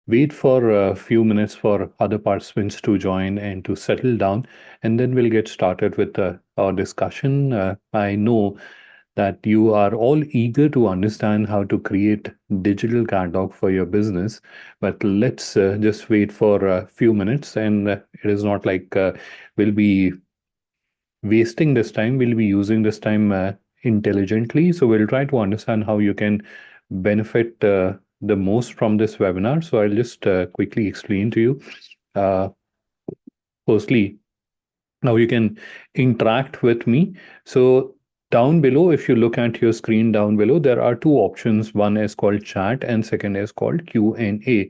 wait for a few minutes for other participants to join and to settle down, and then we'll get started with our discussion. I know that you are all eager to understand how to create digital catalog for your business, but let's just wait for a few minutes, and it is not like we'll be wasting this time. We'll be using this time intelligently. So we'll try to understand how you can benefit the most from this webinar. So I'll just quickly explain to you. Uh, Firstly, now you can interact with me. So down below, if you look at your screen down below, there are two options. One is called chat and second is called Q&A.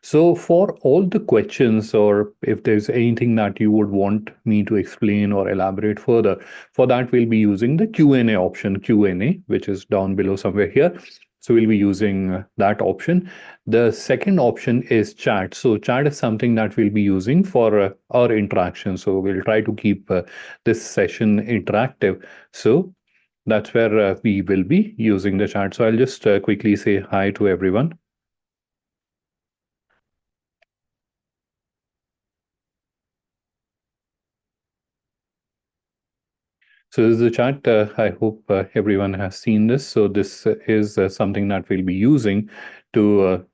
So for all the questions, or if there's anything that you would want me to explain or elaborate further, for that we'll be using the Q&A option, Q&A, which is down below somewhere here. So we'll be using that option. The second option is chat. So chat is something that we'll be using for our interaction. So we'll try to keep this session interactive. So that's where we will be using the chat. So I'll just quickly say hi to everyone. So this is the chat. I hope everyone has seen this. So this is something that we'll be using to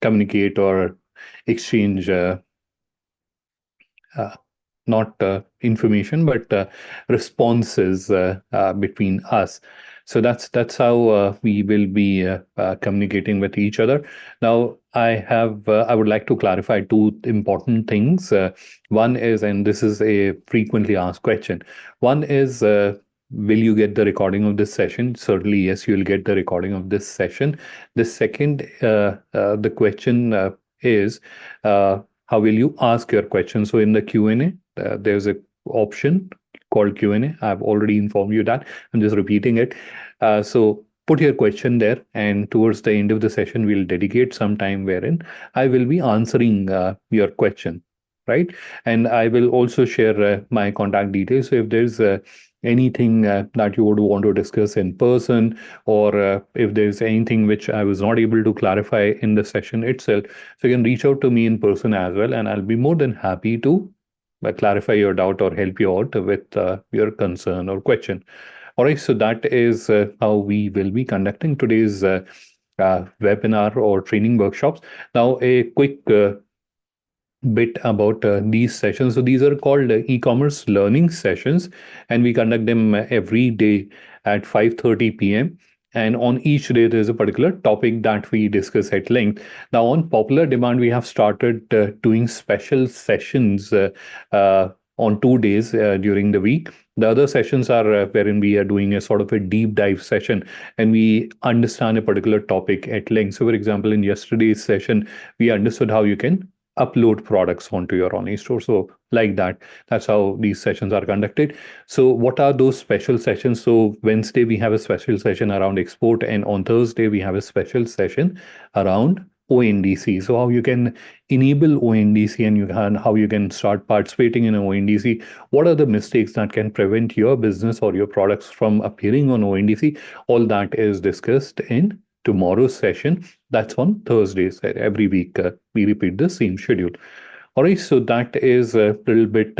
communicate or exchange not information, but responses between us. So that's how we will be communicating with each other. Now, I would like to clarify two important things. One is, and this is a frequently asked question. One is, will you get the recording of this session? Certainly, yes, you'll get the recording of this session. The second, the question is, how will you ask your question? So in the Q&A, there's a option called Q&A. I've already informed you that. I'm just repeating it. So put your question there, and towards the end of the session, we'll dedicate some time wherein I will be answering your question, right? And I will also share my contact details. So if there's anything that you would want to discuss in person, or if there's anything which I was not able to clarify in the session itself, so you can reach out to me in person as well, and I'll be more than happy to clarify your doubt or help you out with your concern or question. All right, so that is how we will be conducting today's webinar or training workshops. Now, a quick bit about these sessions. So these are called e-commerce learning sessions, and we conduct them every day at 5:30 p.m. And on each day, there's a particular topic that we discuss at length. Now, on popular demand, we have started doing special sessions on 2 days during the week. The other sessions are wherein we are doing a sort of a deep dive session and we understand a particular topic at length. So, for example, in yesterday's session, we understood how you can upload products onto your online store. So like that, that's how these sessions are conducted. So what are those special sessions? So Wednesday, we have a special session around export, and on Thursday, we have a special session around ONDC. So how you can enable ONDC and how you can start participating in ONDC. What are the mistakes that can prevent your business or your products from appearing on ONDC? All that is discussed in tomorrow's session. That's on Thursdays. Every week, we repeat the same schedule. All right, so that is a little bit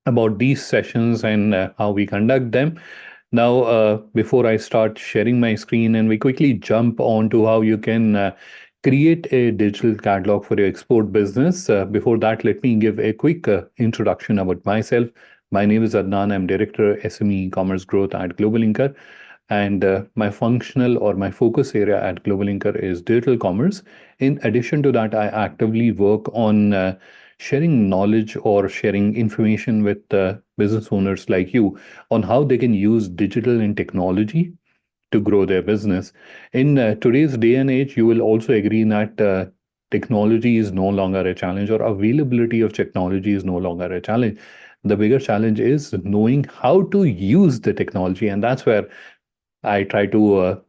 about these sessions and how we conduct them. Now, before I start sharing my screen and we quickly jump on to how you can create a digital catalog for your export business. Before that, let me give a quick introduction about myself. My name is Adnan. I'm Director SME Commerce Growth at GlobalLinker. And my functional or my focus area at GlobalLinker is digital commerce. In addition to that, I actively work on sharing knowledge or sharing information with business owners like you on how they can use digital and technology to grow their business. In today's day and age, you will also agree that technology is no longer a challenge, or availability of technology is no longer a challenge. The bigger challenge is knowing how to use the technology, and that's where I try to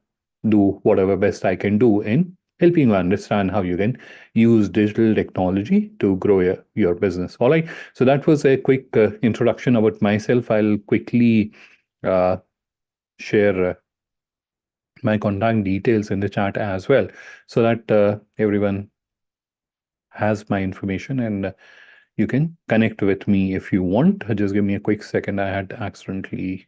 do whatever best I can do in helping you understand how you can use digital technology to grow your business. All right. So that was a quick introduction about myself. I'll quickly share my contact details in the chat as well so that everyone has my information, and you can connect with me if you want. Just give me a quick second. I had accidentally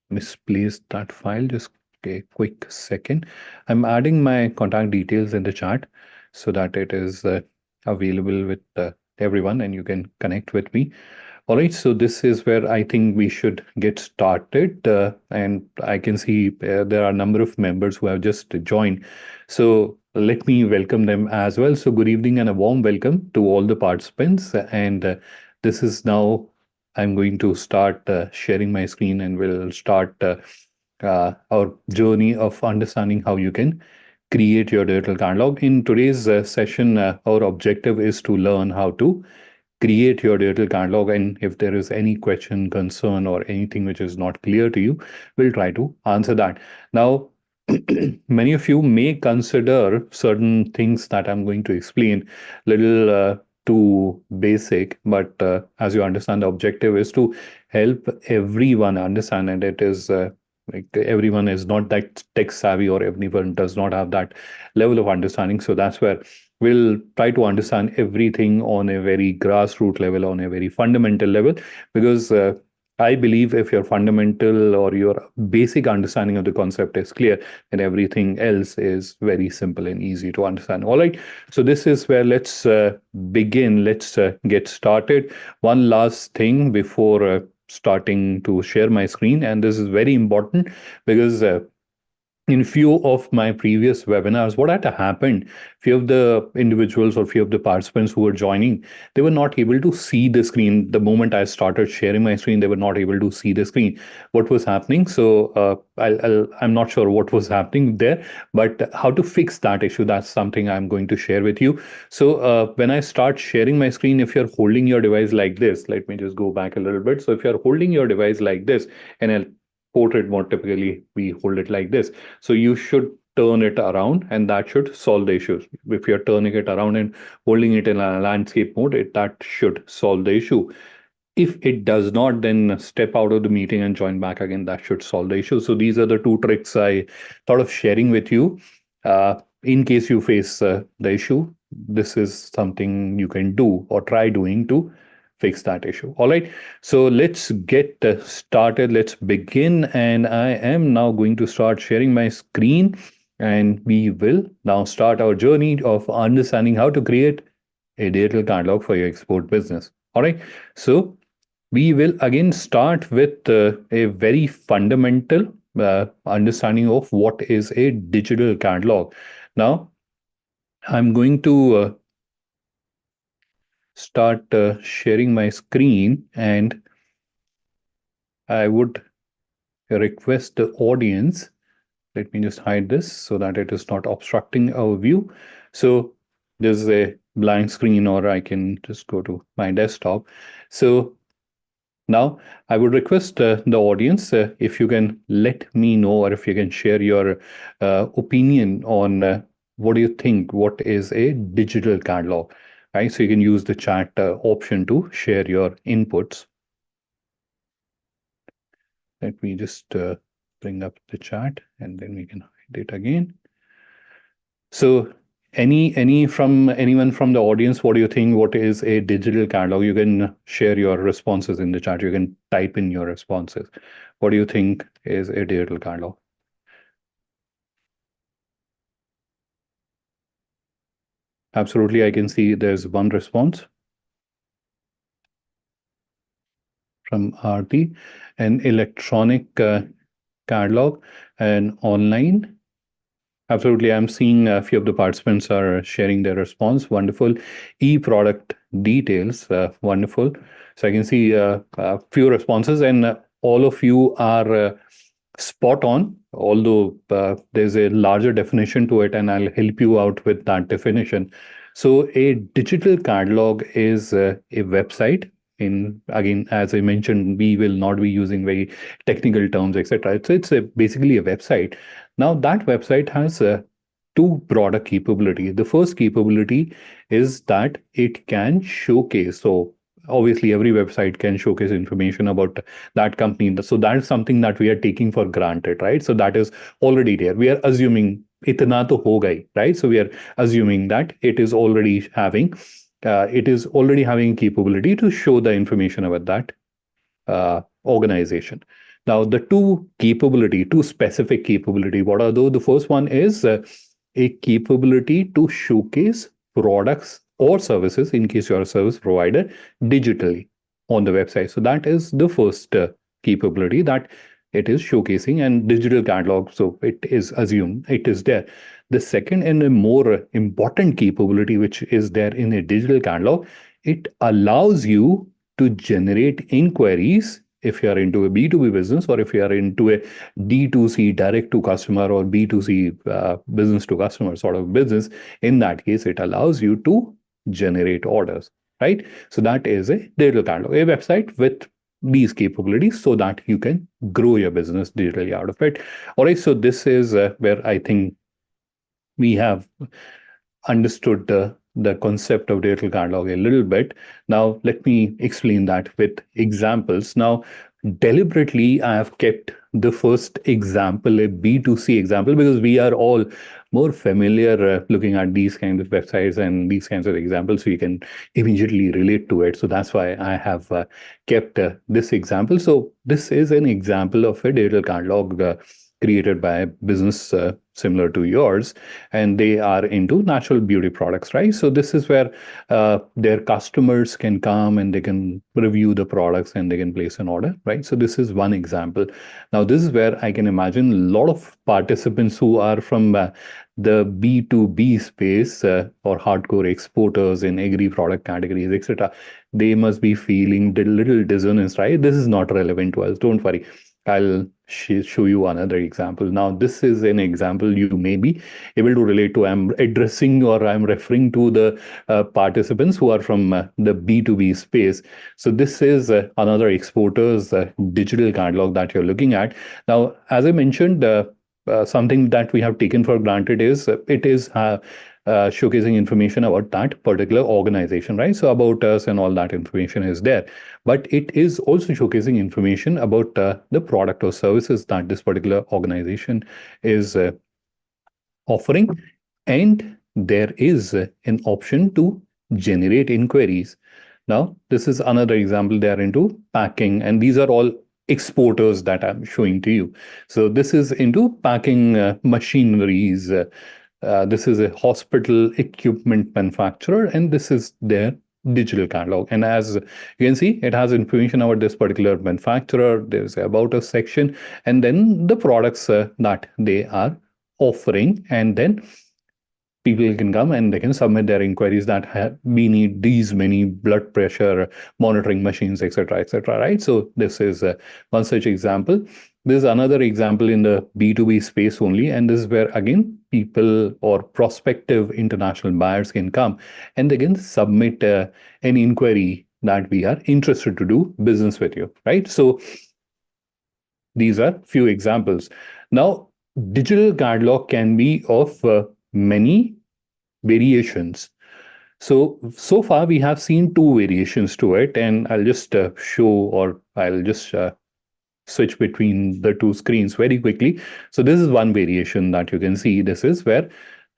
misplaced that file. Just a quick second. I'm adding my contact details in the chat so that it is available with everyone and you can connect with me. All right, so this is where I think we should get started. And I can see there are a number of members who have just joined. So let me welcome them as well. So good evening and a warm welcome to all the participants. And this is now, I'm going to start sharing my screen and we'll start our journey of understanding how you can create your digital catalog. In today's session, our objective is to learn how to create your digital catalog, and if there is any question, concern, or anything which is not clear to you, we'll try to answer that. Now, many of you may consider certain things that I'm going to explain little too basic, but as you understand, the objective is to help everyone understand, and it is like everyone is not that tech savvy or everyone does not have that level of understanding. So that's where we'll try to understand everything on a very grassroots level, on a very fundamental level, because I believe if your fundamental or your basic understanding of the concept is clear, then everything else is very simple and easy to understand. All right. So this is where let's begin. Let's get started. One last thing before starting to share my screen, and this is very important because in few of my previous webinars, what had happened, few of the individuals or few of the participants who were joining, they were not able to see the screen. The moment I started sharing my screen, they were not able to see the screen. What was happening? So I'm not sure what was happening there, but how to fix that issue, that's something I'm going to share with you. So when I start sharing my screen, if you're holding your device like this, let me just go back a little bit. So if you're holding your device like this, and I'll portrait mode, typically we hold it like this. So you should turn it around and that should solve the issues. If you're turning it around and holding it in a landscape mode, that should solve the issue. If it does not, then step out of the meeting and join back again. That should solve the issue. So these are the two tricks I thought of sharing with you. In case you face the issue, this is something you can do or try doing to fix that issue. All right. So let's get started. Let's begin. And I am now going to start sharing my screen. And we will now start our journey of understanding how to create a digital catalog for your export business. All right. So we will again start with a very fundamental understanding of what is a digital catalog. Now, I'm going to start sharing my screen, and I would request the audience. Let me just hide this so that it is not obstructing our view. So there's a blank screen, or I can just go to my desktop. So now, I would request the audience if you can let me know, or if you can share your opinion on what do you think, what is a digital catalog, right? So you can use the chat option to share your inputs. Let me just bring up the chat and then we can hide it again. So anyone from the audience, what do you think? What is a digital catalog? You can share your responses in the chat. You can type in your responses. What do you think is a digital catalog? Absolutely, I can see there's one response from Aarti, an electronic catalog and online. Absolutely. I'm seeing a few of the participants are sharing their response. Wonderful. E-product details. Wonderful. So I can see a few responses, and all of you are spot on, although there's a larger definition to it, and I'll help you out with that definition. So a digital catalog is a website. In again, as I mentioned, we will not be using very technical terms, etc. So it's basically a website. Now, that website has two broader capabilities. The first capability is that it can showcase. So, obviously, every website can showcase information about that company. So, that is something that we are taking for granted, right? So, that is already there. We are assuming itna to hoga hi, right? So we are assuming that it is already having capability to show the information about that organization. Now, two specific capability, what are those? The first one is a capability to showcase products or services, in case you're a service provider, digitally on the website. So that is the first capability that it is showcasing, and digital catalog. So it is assumed it is there. The second and a more important capability, which is there in a digital catalog, it allows you to generate inquiries if you are into a B2B business, or if you are into a D2C, direct to customer, or B2C, business to customer sort of business. In that case, it allows you to generate orders, right? So that is a digital catalog, a website with these capabilities so that you can grow your business digitally out of it. All right, so this is where I think we have understood the concept of digital catalog a little bit. Now, let me explain that with examples. Now, deliberately, I have kept the first example a B2C example, because we are all more familiar looking at these kinds of websites and these kinds of examples, so you can immediately relate to it. So that's why I have kept this example. So this is an example of a digital catalog created by a business similar to yours, and they are into natural beauty products, right? So this is where their customers can come and they can review the products and they can place an order, right? So this is one example. Now, this is where I can imagine a lot of participants who are from the B2B space, or hardcore exporters in agri product categories, etc. They must be feeling a little dissonance, right? This is not relevant to us. Don't worry. I'll show you another example. Now, this is an example you may be able to relate to. I'm addressing, or I'm referring to the participants who are from the B2B space. So this is another exporter's digital catalog that you're looking at. Now, as I mentioned, something that we have taken for granted is it is showcasing information about that particular organization, right? So about us and all that information is there. But it is also showcasing information about the product or services that this particular organization is offering. And there is an option to generate inquiries. Now, this is another example. They are into packing, and these are all exporters that I'm showing to you. So this is into packing machineries. This is a hospital equipment manufacturer, and this is their digital catalog. And as you can see, it has information about this particular manufacturer. There's about a section, and then the products that they are offering, and then people can come and they can submit their inquiries that we need these many blood pressure monitoring machines, etc., right? So this is one such example. There's another example in the B2B space only, and this is where again people or prospective international buyers can come and they can submit an inquiry that we are interested to do business with you, right? So these are few examples. Now, digital catalog can be of many variations. So far we have seen two variations to it, and I'll just show, or I'll just switch between the two screens very quickly. So this is one variation that you can see. This is where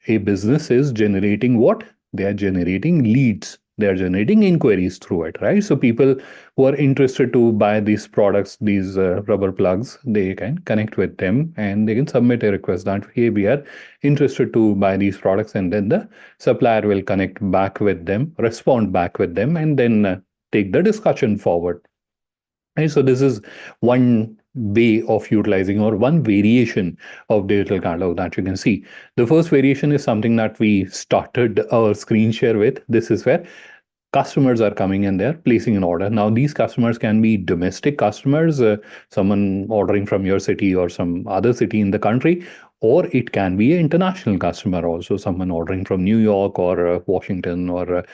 a business is generating what? They are generating leads. They are generating inquiries through it, right? So people who are interested to buy these products, these rubber plugs, they can connect with them and they can submit a request that, hey, we are interested to buy these products, and then the supplier will connect back with them, respond back with them, and then take the discussion forward. And so this is one way of utilizing, or one variation of digital catalog that you can see. The first variation is something that we started our screen share with. This is where customers are coming and they're placing an order. Now, these customers can be domestic customers, someone ordering from your city or some other city in the country, or it can be an international customer also, someone ordering from New York or Washington or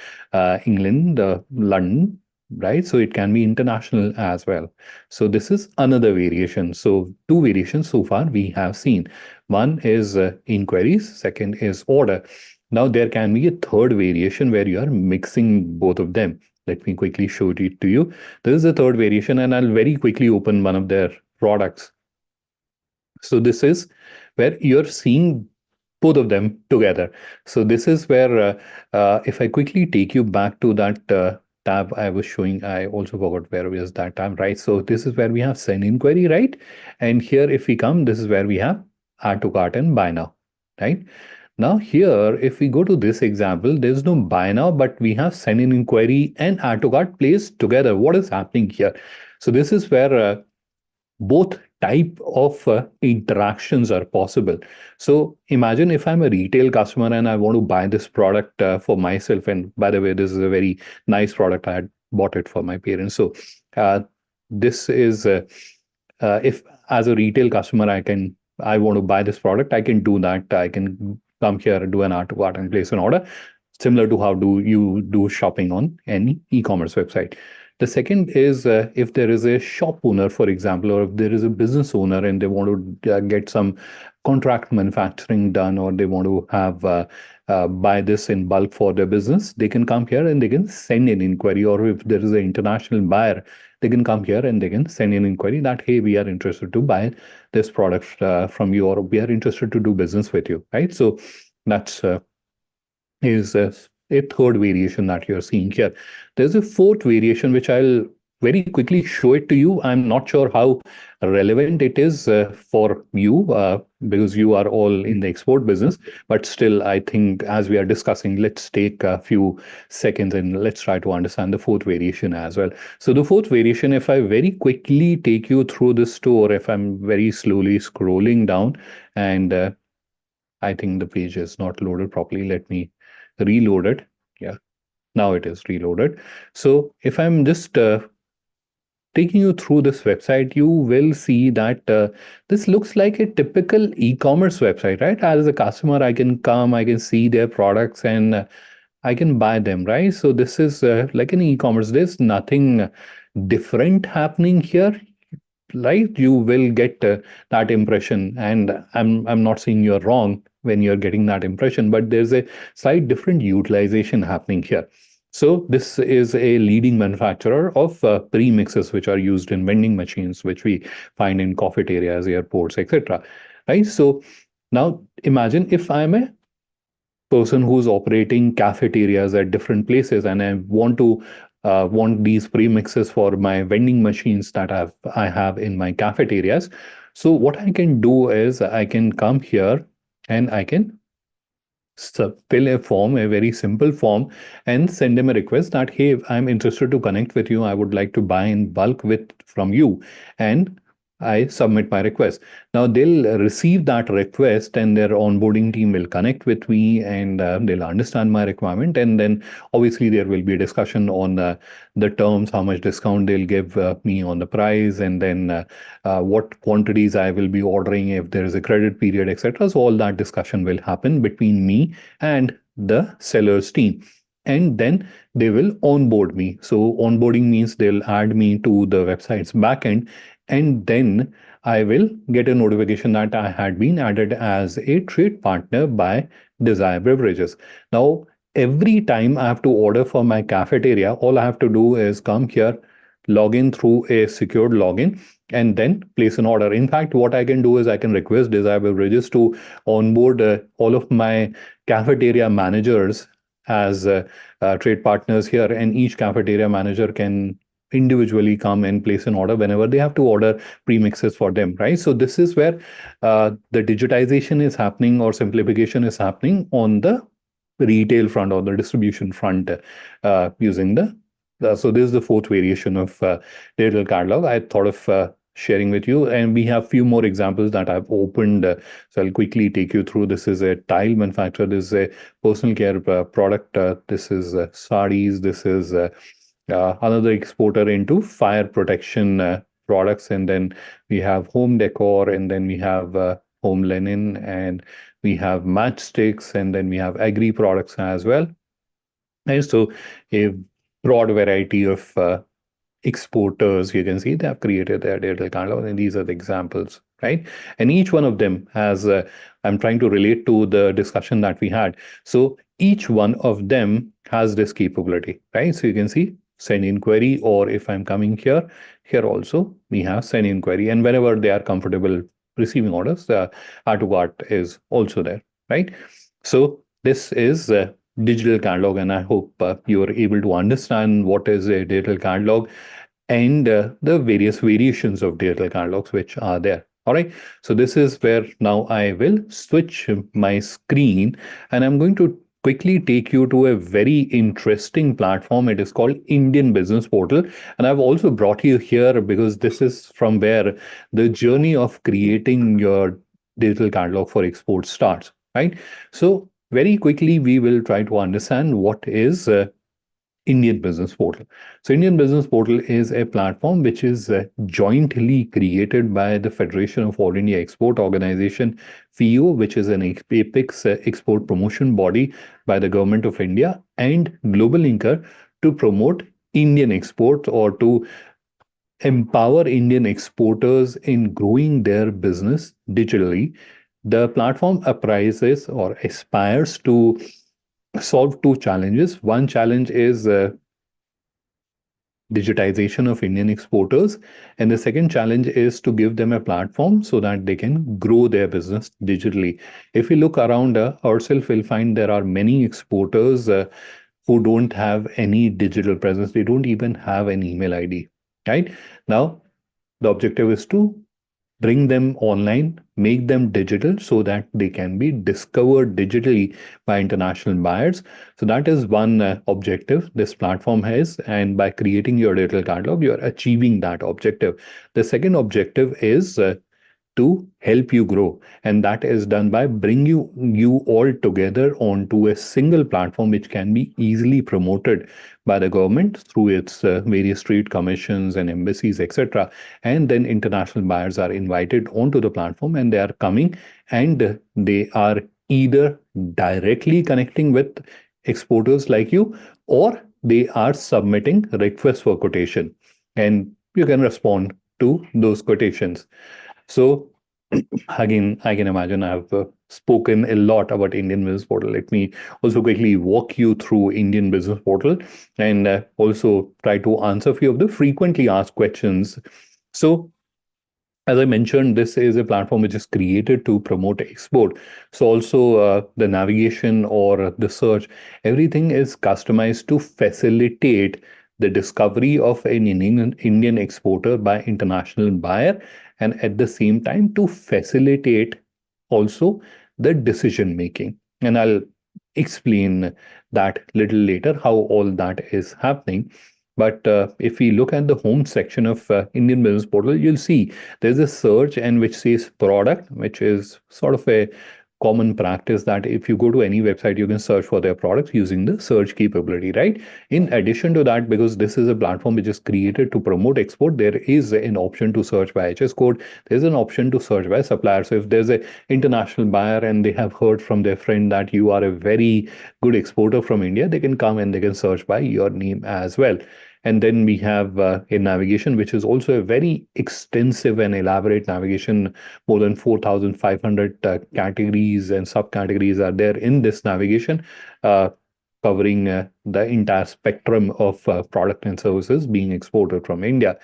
England, London, right? So it can be international as well. So this is another variation. So two variations so far we have seen. One is inquiries, second is order. Now there can be a third variation where you are mixing both of them. Let me quickly show it to you. This is the third variation, and I'll very quickly open one of their products. So this is where you're seeing both of them together. So this is where, if I quickly take you back to that tab I was showing, I also forgot where was that tab, right? So this is where we have send inquiry, right? And here, if we come, this is where we have add to cart and buy now, right? Now here, if we go to this example, there's no buy now, but we have send in inquiry and add to cart placed together. What is happening here? So this is where both type of interactions are possible. So imagine if I'm a retail customer and I want to buy this product for myself. And by the way, this is a very nice product. I had bought it for my parents. So uh, this is if as a retail customer I want to buy this product, I can do that. I can come here, do an add to cart and place an order, similar to how do you do shopping on any e-commerce website. The second is if there is a shop owner, for example, or if there is a business owner and they want to get some contract manufacturing done, or they want to have buy this in bulk for their business, they can come here and they can send an inquiry. Or if there is an international buyer, they can come here and they can send an inquiry that, hey, we are interested to buy this product from you, or we are interested to do business with you, right? So that's is a third variation that you're seeing here. There's a fourth variation, which I'll very quickly show it to you. I'm not sure how relevant it is for you because you are all in the export business, but still, I think as we are discussing, let's take a few seconds and let's try to understand the fourth variation as well. So the fourth variation, if I very quickly take you through the store, if I'm very slowly scrolling down and I think the page is not loaded properly. Let me reload it. Yeah, now it is reloaded. So if I'm just taking you through this website, you will see that this looks like a typical e-commerce website, right? As a customer, I can come, I can see their products, and I can buy them, right? So this is like an e-commerce. There's nothing different happening here, right? You will get that impression, and I'm not saying you're wrong when you're getting that impression, but there's a slight different utilization happening here. So this is a leading manufacturer of premixes which are used in vending machines, which we find in cafeterias, airports, etc. Right? So now imagine if I'm a person who's operating cafeterias at different places and I want these premixes for my vending machines that I have in my cafeterias. So what I can do is I can come here and I can fill a form, a very simple form, and send them a request that, hey, I'm interested to connect with you. I would like to buy in bulk with from you. And I submit my request. Now they'll receive that request and their onboarding team will connect with me and they'll understand my requirement. And then obviously there will be a discussion on the terms, how much discount they'll give me on the price, and then what quantities I will be ordering, if there is a credit period, etc. So all that discussion will happen between me and the seller's team. And then they will onboard me. So onboarding means they'll add me to the website's backend, and then I will get a notification that I had been added as a trade partner by Desire Beverages. Now, every time I have to order for my cafeteria, all I have to do is come here, log in through a secured login, and then place an order. In fact, what I can do is I can request Desire Beverages to onboard all of my cafeteria managers as trade partners here, and each cafeteria manager can individually come and place an order whenever they have to order premixes for them, right? So this is where the digitization is happening or simplification is happening on the retail front or the distribution front using so this is the fourth variation of digital catalog I thought of sharing with you. And we have few more examples that I've opened. So I'll quickly take you through. This is a tile manufacturer. This is a personal care product. This is sarees. This is another exporter into fire protection products. And then we have home decor, and then we have home linen, and we have matchsticks, and then we have agri products as well. And so a broad variety of exporters, you can see they have created their digital catalog, and these are the examples, right? And each one of them has, I'm trying to relate to the discussion that we had. So each one of them has this capability, right? So you can see send inquiry, or if I'm coming here, here also we have send inquiry. And whenever they are comfortable receiving orders, the add to cart is also there. right? So this is digital catalog, and I hope you are able to understand what is a digital catalog and the various variations of digital catalogs which are there. All right. So this is where now I will switch my screen, and I'm going to quickly take you to a very interesting platform. It is called Indian Business Portal. And I've also brought you here because this is from where the journey of creating your digital catalog for export starts, right? So very quickly, we will try to understand what is Indian Business Portal. So, Indian Business Portal is a platform which is jointly created by the Federation of All India Export Organization, FEO, which is an apex export promotion body by the Government of India, and GlobalLinker to promote Indian exports or to empower Indian exporters in growing their business digitally. The platform apprises or aspires to solve two challenges. One challenge is digitization of Indian exporters. And the second challenge is to give them a platform so that they can grow their business digitally. If we look around ourselves, we'll find there are many exporters who don't have any digital presence. They don't even have an email ID, right? Now, the objective is to bring them online, make them digital so that they can be discovered digitally by international buyers. So that is one objective this platform has. And by creating your digital catalog, you're achieving that objective. The second objective is to help you grow, and that is done by bringing you all together onto a single platform which can be easily promoted by the government through its various trade commissions and embassies, etc. And then international buyers are invited onto the platform, and they are coming, and they are either directly connecting with exporters like you, or they are submitting requests for quotation, and you can respond to those quotations. So again, I can imagine I've spoken a lot about Indian Business Portal. Let me also quickly walk you through Indian Business Portal and also try to answer a few of the frequently asked questions. So as I mentioned, this is a platform which is created to promote export. So also the navigation or the search, everything is customized to facilitate the discovery of an Indian exporter by international buyer, and at the same time to facilitate also the decision making. And I'll explain that little later how all that is happening. But if we look at the home section of Indian Business Portal, you'll see there's a search and which says product, which is sort of a common practice that if you go to any website, you can search for their products using the search capability, right? In addition to that, because this is a platform which is created to promote export, there is an option to search by HS code. There's an option to search by supplier. So if there's an international buyer and they have heard from their friend that you are a very good exporter from India, they can come and they can search by your name as well. And then we have a navigation, which is also a very extensive and elaborate navigation. More than 4,500 categories and subcategories are there in this navigation, uh, covering the entire spectrum of product and services being exported from India,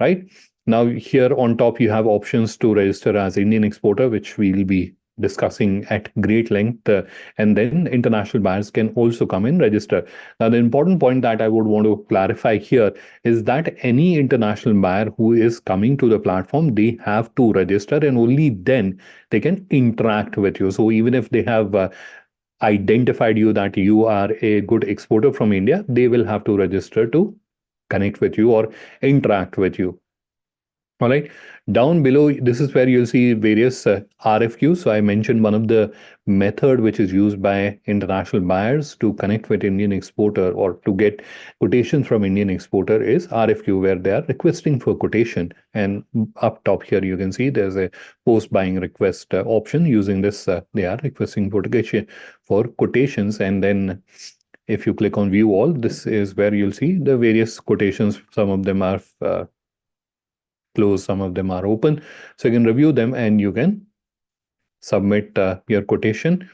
right? Now, here on top, you have options to register as Indian exporter, which we'll be discussing at great length. And then international buyers can also come and register. Now, the important point that I would want to clarify here is that any international buyer who is coming to the platform, they have to register, and only then they can interact with you. So even if they have identified you that you are a good exporter from India, they will have to register to connect with you or interact with you. All right. Down below, this is where you'll see various RFQs. So I mentioned one of the method which is used by international buyers to connect with Indian exporter or to get quotations from Indian exporter is RFQ, where they are requesting for quotation. And up top here, you can see there's a post buying request option. Using this, they are requesting for quotations. And then if you click on view all, this is where you'll see the various quotations. Some of them are closed, some of them are open. So you can review them and you can submit your quotation.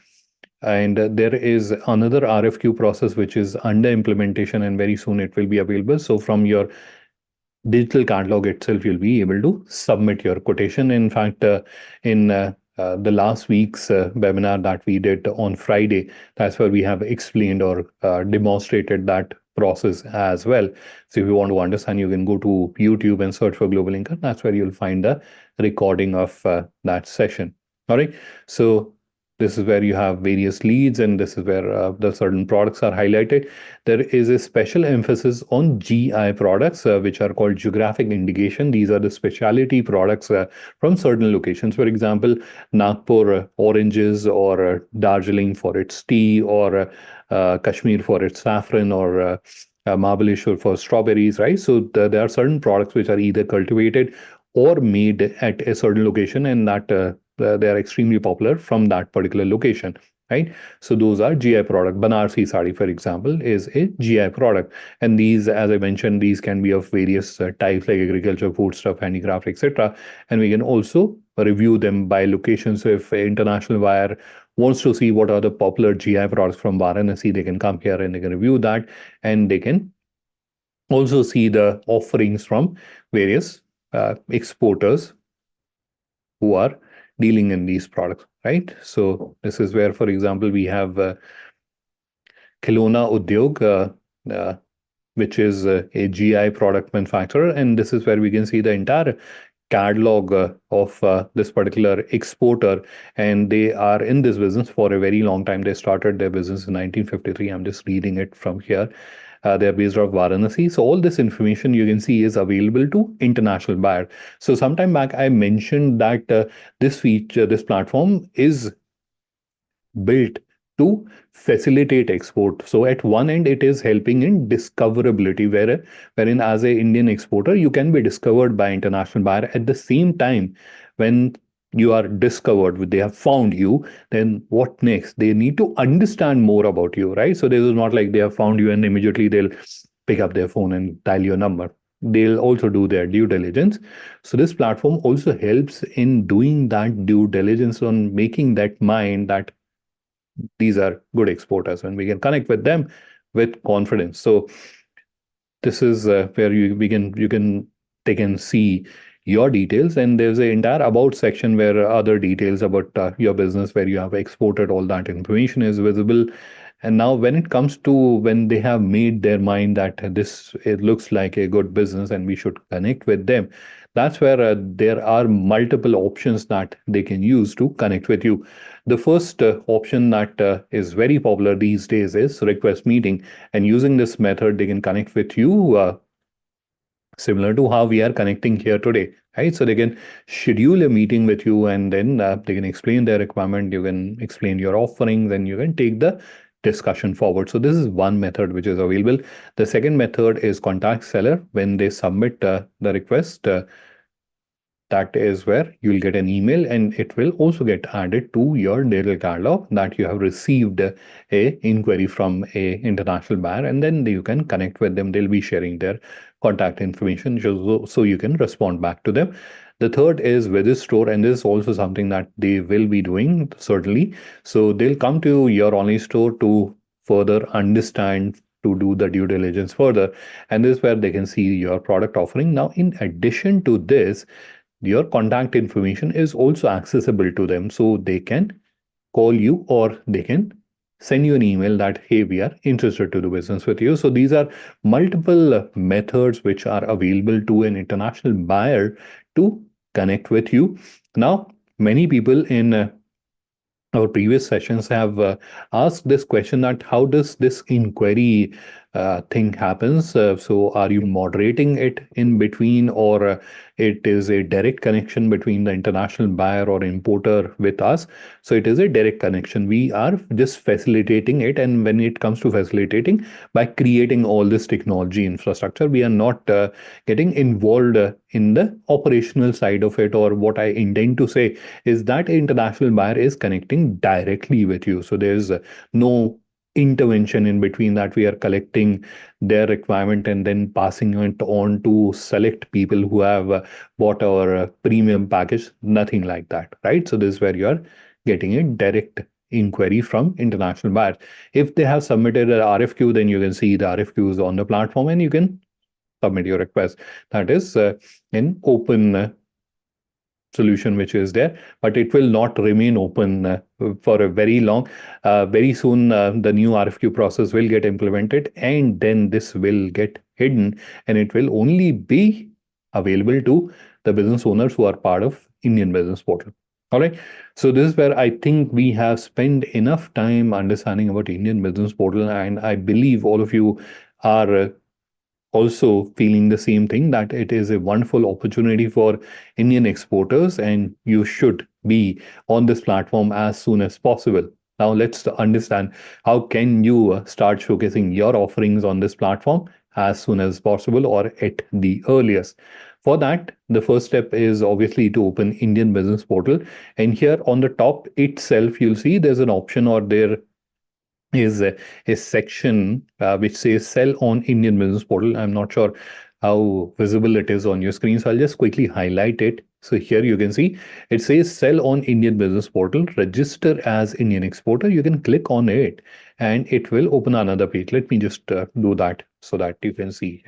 And there is another RFQ process which is under implementation, and very soon it will be available. So from your digital catalog itself, you'll be able to submit your quotation. In fact, in the last week's webinar that we did on Friday, that's where we have explained or demonstrated that process as well. So if you want to understand, you can go to YouTube and search for GlobalLinker. That's where you'll find the recording of that session. All right. So this is where you have various leads, and this is where the certain products are highlighted. There is a special emphasis on GI products, which are called geographic indication. These are the specialty products from certain locations. For example, Nagpur oranges, or Darjeeling for its tea, or Kashmir for its saffron, or Mahabaleshwar for strawberries, right? So there are certain products which are either cultivated or made at a certain location, and that they are extremely popular from that particular location, right? So those are GI product. Banarsi sari, for example, is a GI product, and these, as I mentioned, these can be of various types like agriculture, food stuff, handicraft, etc. And we can also review them by location. So if an international buyer wants to see what are the popular GI products from Varanasi, they can come here and they can review that, and they can also see the offerings from various exporters who are dealing in these products, right? So this is where, for example, we have Khilona Udyog, which is a GI product manufacturer, and this is where we can see the entire catalog of this particular exporter, and they are in this business for a very long time. They started their business in 1953. I'm just reading it from here. They're based out of Varanasi. So all this information you can see is available to international buyer. So sometime back I mentioned that this feature, this platform is built to facilitate export. So at one end, it is helping in discoverability, wherein as a Indian exporter, you can be discovered by international buyer. At the same time, when you are discovered, they have found you, then what next? They need to understand more about you, right? So this is not like they have found you and immediately they'll pick up their phone and dial your number. They'll also do their due diligence. So this platform also helps in doing that due diligence on making that mind that these are good exporters and we can connect with them with confidence. So this is where you can they can see your details, and there's an entire about section where other details about your business where you have exported, all that information is visible. And now when it comes to when they have made their mind that this, it looks like a good business and we should connect with them, that's where there are multiple options that they can use to connect with you. The first option that is very popular these days is request meeting, and using this method they can connect with you similar to how we are connecting here today, right? So they can schedule a meeting with you, and then they can explain their requirement, you can explain your offerings, and you can take the discussion forward. So this is one method which is available. The second method is contact seller. When they submit the request, that is where you'll get an email, and it will also get added to your digital catalog that you have received a inquiry from a international buyer, and then you can connect with them. They'll be sharing their contact information so you can respond back to them. The third is visit store, and this is also something that they will be doing certainly. So they'll come to your online store to further understand, to do the due diligence further, and this is where they can see your product offering. Now in addition to this, your contact information is also accessible to them, so they can call you or they can send you an email that, hey, we are interested to do business with you. So these are multiple methods which are available to an international buyer to connect with you. Now many people in our previous sessions have asked this question, that how does this inquiry thing happens. So are you moderating it in between, or it is a direct connection between the international buyer or importer with us? So it is a direct connection. We are just facilitating it, and when it comes to facilitating, by creating all this technology infrastructure, we are not getting involved in the operational side of it. Or what I intend to say is that international buyer is connecting directly with you. So there's no intervention in between, that we are collecting their requirement and then passing it on to select people who have bought our premium package. Nothing like that, right? So this is where you are getting a direct inquiry from international buyers. If they have submitted an RFQ, then you can see the RFQs on the platform and you can submit your request. That is an open solution which is there, but it will not remain open for a very long. Very soon, the new RFQ process will get implemented, and then this will get hidden, and it will only be available to the business owners who are part of Indian Business Portal. All right. So this is where I think we have spent enough time understanding about Indian Business Portal, and I believe all of you are also feeling the same thing, that it is a wonderful opportunity for Indian exporters and you should be on this platform as soon as possible. Now let's understand how can you start showcasing your offerings on this platform as soon as possible or at the earliest. For that, the first step is obviously to open Indian Business Portal. And here on the top itself, you'll see there's an option, or there is a section which says sell on Indian Business Portal. I'm not sure how visible it is on your screen, so I'll just quickly highlight it. So here you can see it says sell on Indian Business Portal, register as Indian exporter. You can click on it and it will open another page. Let me just do that so that you can see.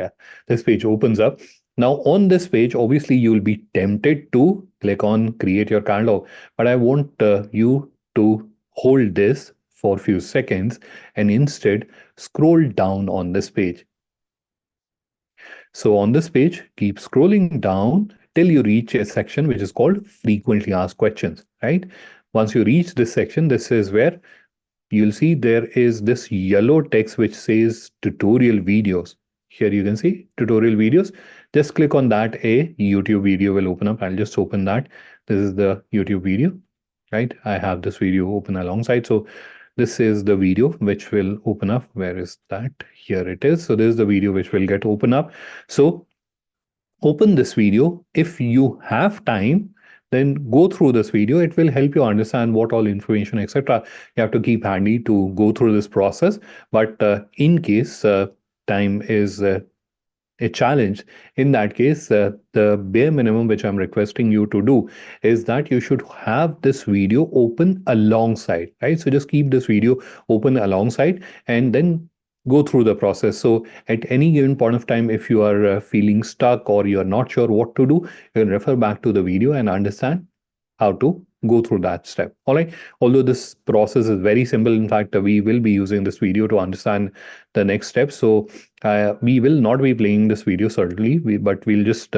This page opens up. Now on this page, obviously you will be tempted to click on create your catalog, but I want you to hold this for a few seconds and instead scroll down on this page. So on this page, keep scrolling down till you reach a section which is called frequently asked questions, right? Once you reach this section, this is where you'll see there is this yellow text which says tutorial videos. Here you can see tutorial videos. Just click on that, a YouTube video will open up. I'll just open that. This is the YouTube video, right? I have this video open alongside. So this is the video which will open up. Where is that? Here it is. So this is the video which will get open up. So open this video. If you have time, then go through this video. It will help you understand what all information, etc. You have to keep handy to go through this process. But in case time is a challenge, in that case, the bare minimum which I'm requesting you to do is that you should have this video open alongside, right? So just keep this video open alongside and then go through the process. So at any given point of time, if you are feeling stuck or you're not sure what to do, you can refer back to the video and understand how to go through that step. All right. Although this process is very simple, in fact, we will be using this video to understand the next step. So we will not be playing this video certainly, but we'll just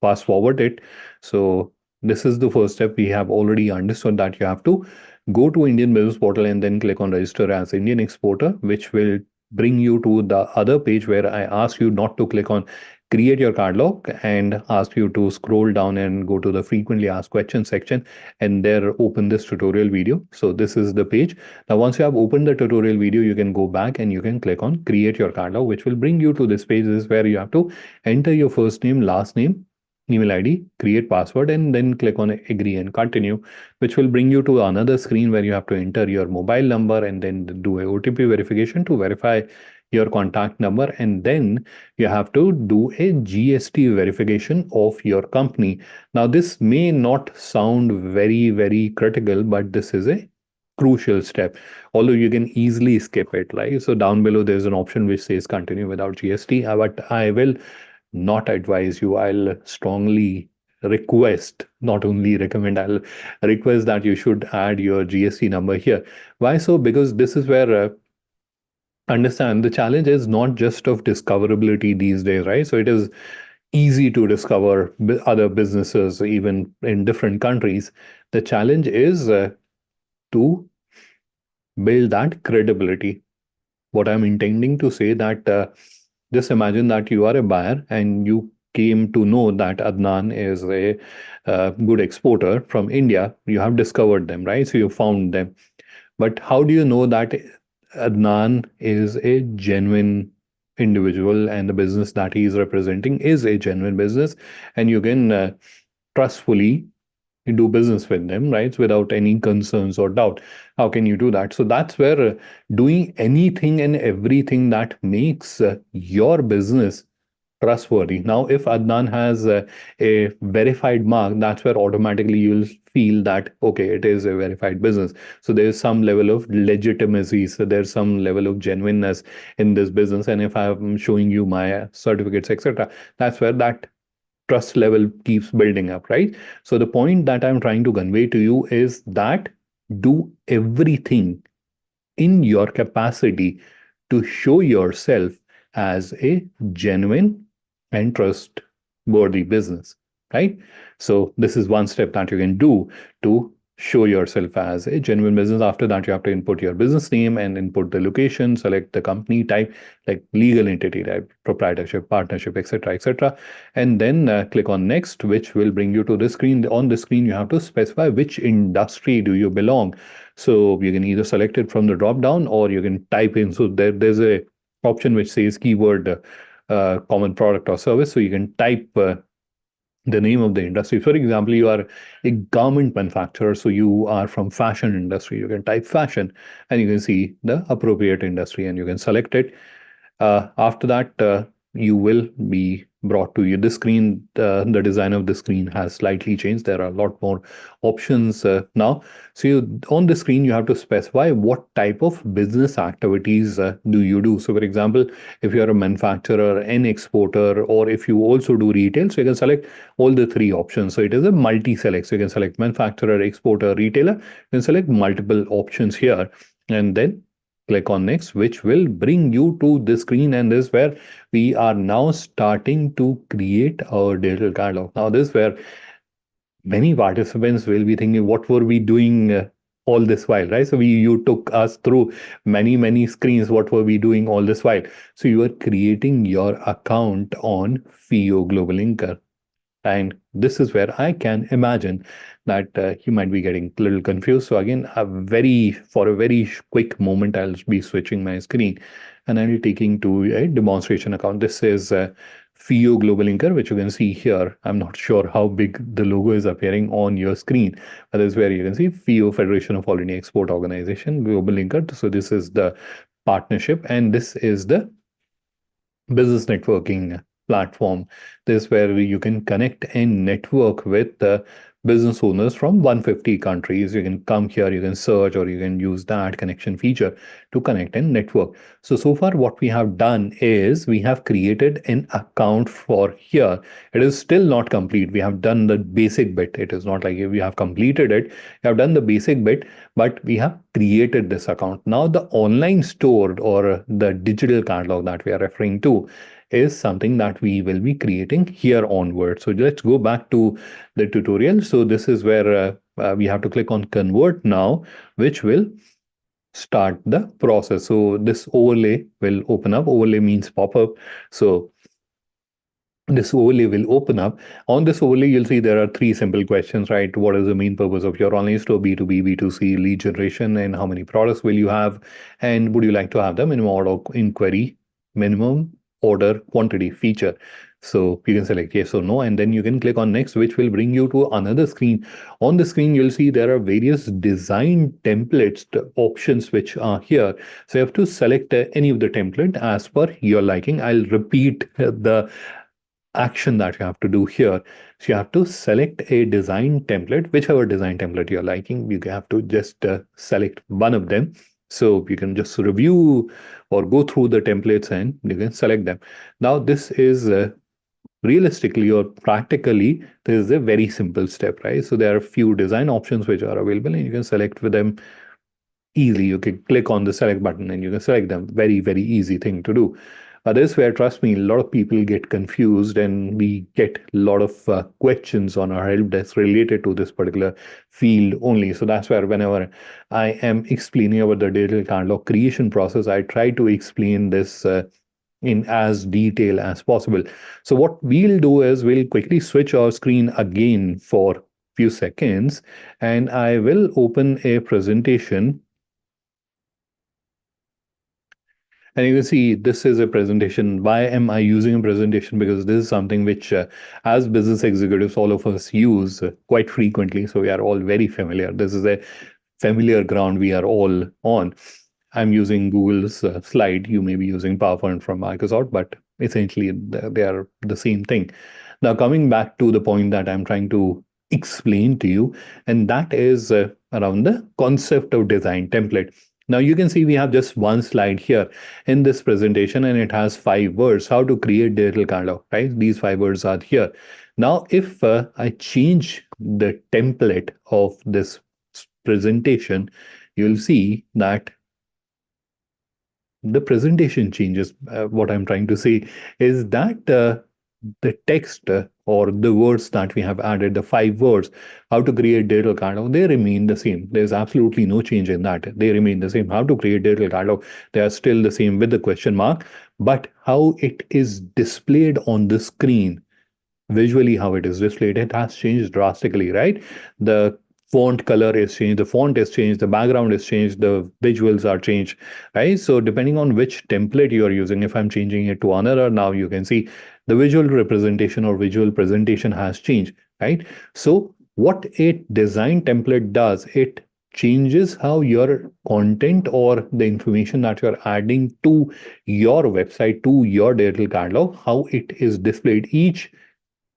fast forward it. So this is the first step. We have already understood that you have to go to Indian Business Portal and then click on register as Indian exporter, which will bring you to the other page where I ask you not to click on create your catalog and ask you to scroll down and go to the frequently asked questions section and there open this tutorial video. So this is the page. Now once you have opened the tutorial video, you can go back and you can click on create your catalog, which will bring you to this page. This is where you have to enter your first name, last name, email ID, create password, and then click on agree and continue, which will bring you to another screen where you have to enter your mobile number and then do a OTP verification to verify your contact number. And then you have to do a GST verification of your company. Now, this may not sound very, very critical, but this is a crucial step, although you can easily skip it, right? So down below, there's an option which says continue without GST, but I will not advise you. I'll strongly request, not only recommend, I'll request that you should add your GST number here. Why so? Because this is where understand the challenge is not just of discoverability these days, right? So it is easy to discover other businesses even in different countries. The challenge is to build that credibility. What I'm intending to say that just imagine that you are a buyer and you came to know that Adnan is a good exporter from India. You have discovered them, right? So you found them. But how do you know that Adnan is a genuine individual and the business that he is representing is a genuine business and you can trustfully do business with them, right? Without any concerns or doubt. How can you do that? So that's where doing anything and everything that makes your business trustworthy. Now, if Adnan has a verified mark, that's where automatically you'll feel that, okay, it is a verified business. So there's some level of legitimacy. So there's some level of genuineness in this business. And if I'm showing you my certificates, etc., that's where that trust level keeps building up, right? So the point that I'm trying to convey to you is that do everything in your capacity to show yourself as a genuine and trustworthy business, right? So this is one step that you can do to show yourself as a genuine business. After that, you have to input your business name and input the location, select the company type, like legal entity type, proprietorship, partnership, etc., etc., and then click on next, which will bring you to the screen. On the screen, you have to specify which industry do you belong. So you can either select it from the drop down or you can type in. So there's a option which says keyword common product or service. So you can type the name of the industry. For example, you are a garment manufacturer, so you are from fashion industry. You can type fashion, and you can see the appropriate industry, and you can select it. After that, you will be brought to you. The screen, the design of the screen has slightly changed. There are a lot more options now. So on the screen, you have to specify what type of business activities do you do. So, for example, if you are a manufacturer, an exporter, or if you also do retail, so you can select all the three options. So it is a multi-select. So you can select manufacturer, exporter, retailer. You can select multiple options here, and then click on next, which will bring you to the screen. And this is where we are now starting to create our digital catalog. Now this is where many participants will be thinking, what were we doing all this while, right? So you took us through many screens. What were we doing all this while? So you are creating your account on FIO GlobalLinker. And this is where I can imagine that you might be getting a little confused. So again, for a very quick moment, I'll be switching my screen and I'll be taking to a demonstration account. This is FIO GlobalLinker, which you can see here. I'm not sure how big the logo is appearing on your screen, but this is where you can see FIO, Federation of All India Export Organization, GlobalLinker. So this is the partnership, and this is the business networking platform. This is where you can connect and network with business owners from 150 countries. You can come here, you can search, or you can use that connection feature to connect and network. So far, what we have done is we have created an account for here. It is still not complete. We have done the basic bit. It is not like we have completed it. We have done the basic bit, but we have created this account. Now, the online store or the digital catalog that we are referring to is something that we will be creating here onward. So let's go back to the tutorial. So this is where we have to click on convert now, which will start the process. So this overlay will open up. Overlay means pop-up. So this overlay will open up. On this overlay, you'll see there are three simple questions, right? What is the main purpose of your online store, B2B, B2C, lead generation, and how many products will you have? And would you like to have the minimum order inquiry, minimum order quantity feature? So you can select yes or no, and then you can click on next, which will bring you to another screen. On the screen, you'll see there are various design templates, the options which are here. So you have to select any of the template as per your liking. I'll repeat the action that you have to do here. So you have to select a design template, whichever design template you're liking. You have to just select one of them. So you can just review or go through the templates and you can select them. Now, this is realistically or practically, this is a very simple step, right? So there are a few design options which are available and you can select with them easily. You can click on the select button and you can select them. Very easy thing to do. This is where, trust me, a lot of people get confused and we get a lot of questions on our help desk related to this particular field only. So that's where whenever I am explaining about the digital catalog creation process, I try to explain this in as detail as possible. So what we'll do is we'll quickly switch our screen again for few seconds and I will open a presentation. And you can see this is a presentation. Why am I using a presentation? Because this is something which, as business executives, all of us use quite frequently. So we are all very familiar. This is a familiar ground we are all on. I'm using Google's slide. You may be using PowerPoint from Microsoft, but essentially they are the same thing. Now, coming back to the point that I'm trying to explain to you, and that is around the concept of design template. Now you can see we have just one slide here in this presentation, and it has 5 words, how to create digital catalog, right? These 5 words are here. Now, if I change the template of this presentation, you'll see that the presentation changes. What I'm trying to say is that the text or the words that we have added, the 5 words, how to create digital catalog, they remain the same. There's absolutely no change in that. They remain the same. How to create digital catalog, they are still the same with the question mark, but how it is displayed on the screen, visually how it is displayed, it has changed drastically, right? The font color is changed, the font is changed, the background is changed, the visuals are changed, right? So depending on which template you are using, if I'm changing it to another, now you can see the visual representation or visual presentation has changed, right? So what a design template does, it changes how your content or the information that you're adding to your website, to your digital catalog, how it is displayed. Each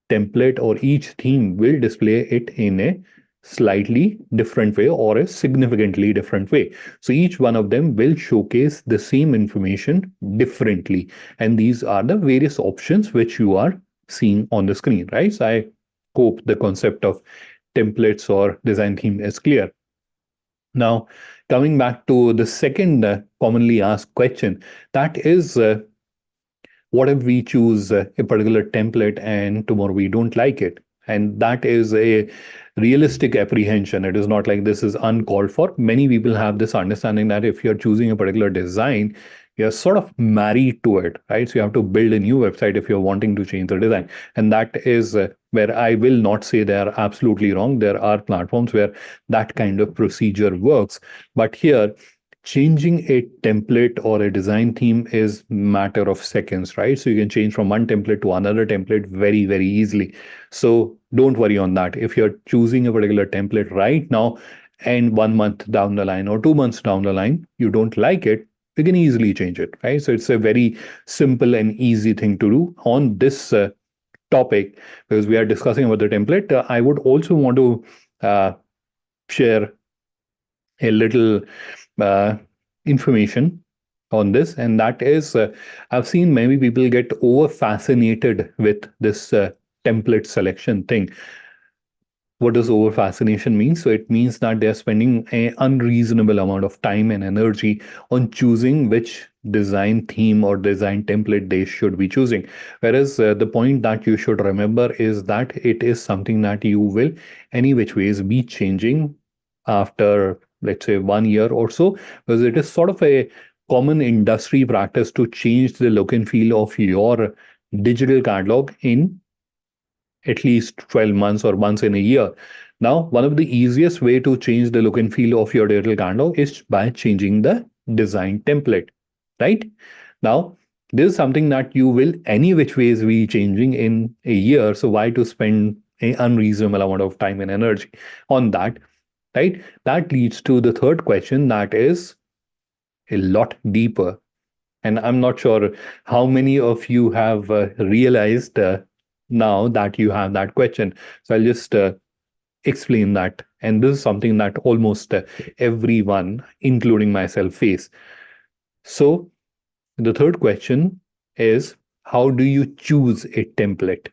template or each theme will display it in a slightly different way or a significantly different way. So each one of them will showcase the same information differently. And these are the various options which you are seeing on the screen, right? So I hope the concept of templates or design theme is clear. Now, coming back to the second commonly asked question, that is what if we choose a particular template and tomorrow we don't like it? And that is a realistic apprehension. It is not like this is uncalled for. Many people have this understanding that if you're choosing a particular design, you're sort of married to it, right? So you have to build a new website if you're wanting to change the design. And that is where I will not say they are absolutely wrong. There are platforms where that kind of procedure works. But here, changing a template or a design theme is matter of seconds, right? So you can change from one template to another template very, very easily. So don't worry on that. If you're choosing a particular template right now and 1 month down the line or 2 months down the line, you don't like it, you can easily change it, right? So it's a very simple and easy thing to do on this topic. Because we are discussing about the template, I would also want to share a little uh, information on this, and that is I've seen many people get over fascinated with this template selection thing. What does over fascination mean? So it means that they're spending an unreasonable amount of time and energy on choosing which design theme or design template they should be choosing. Whereas the point that you should remember is that it is something that you will any which ways be changing after, let's say, 1 year or so, because it is sort of a common industry practice to change the look and feel of your digital catalog in at least 12 months or once in a year. Now, one of the easiest way to change the look and feel of your digital catalog is by changing the design template, right? Now, this is something that you will any which ways be changing in a year. So why to spend an unreasonable amount of time and energy on that, right? That leads to the third question, that is a lot deeper. And I'm not sure how many of you have realized now that you have that question. So I'll just explain that. And this is something that almost everyone, including myself, face. So the third question is, how do you choose a template?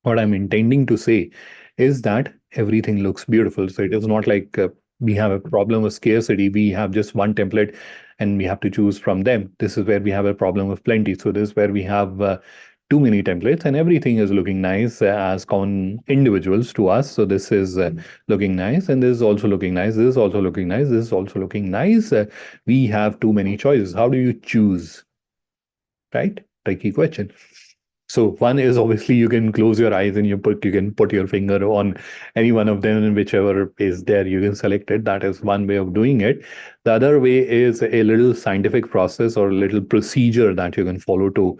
What I'm intending to say is that everything looks beautiful. So it is not like we have a problem of scarcity. We have just one template and we have to choose from them. This is where we have a problem of plenty. So this is where we have too many templates and everything is looking nice as common individuals to us. So this is looking nice, and this is also looking nice. This is also looking nice. This is also looking nice. We have too many choices. How do you choose? Right? Tricky question. So one is obviously you can close your eyes and you can put your finger on any one of them, and whichever is there you can select it. That is one way of doing it. The other way is a little scientific process or a little procedure that you can follow to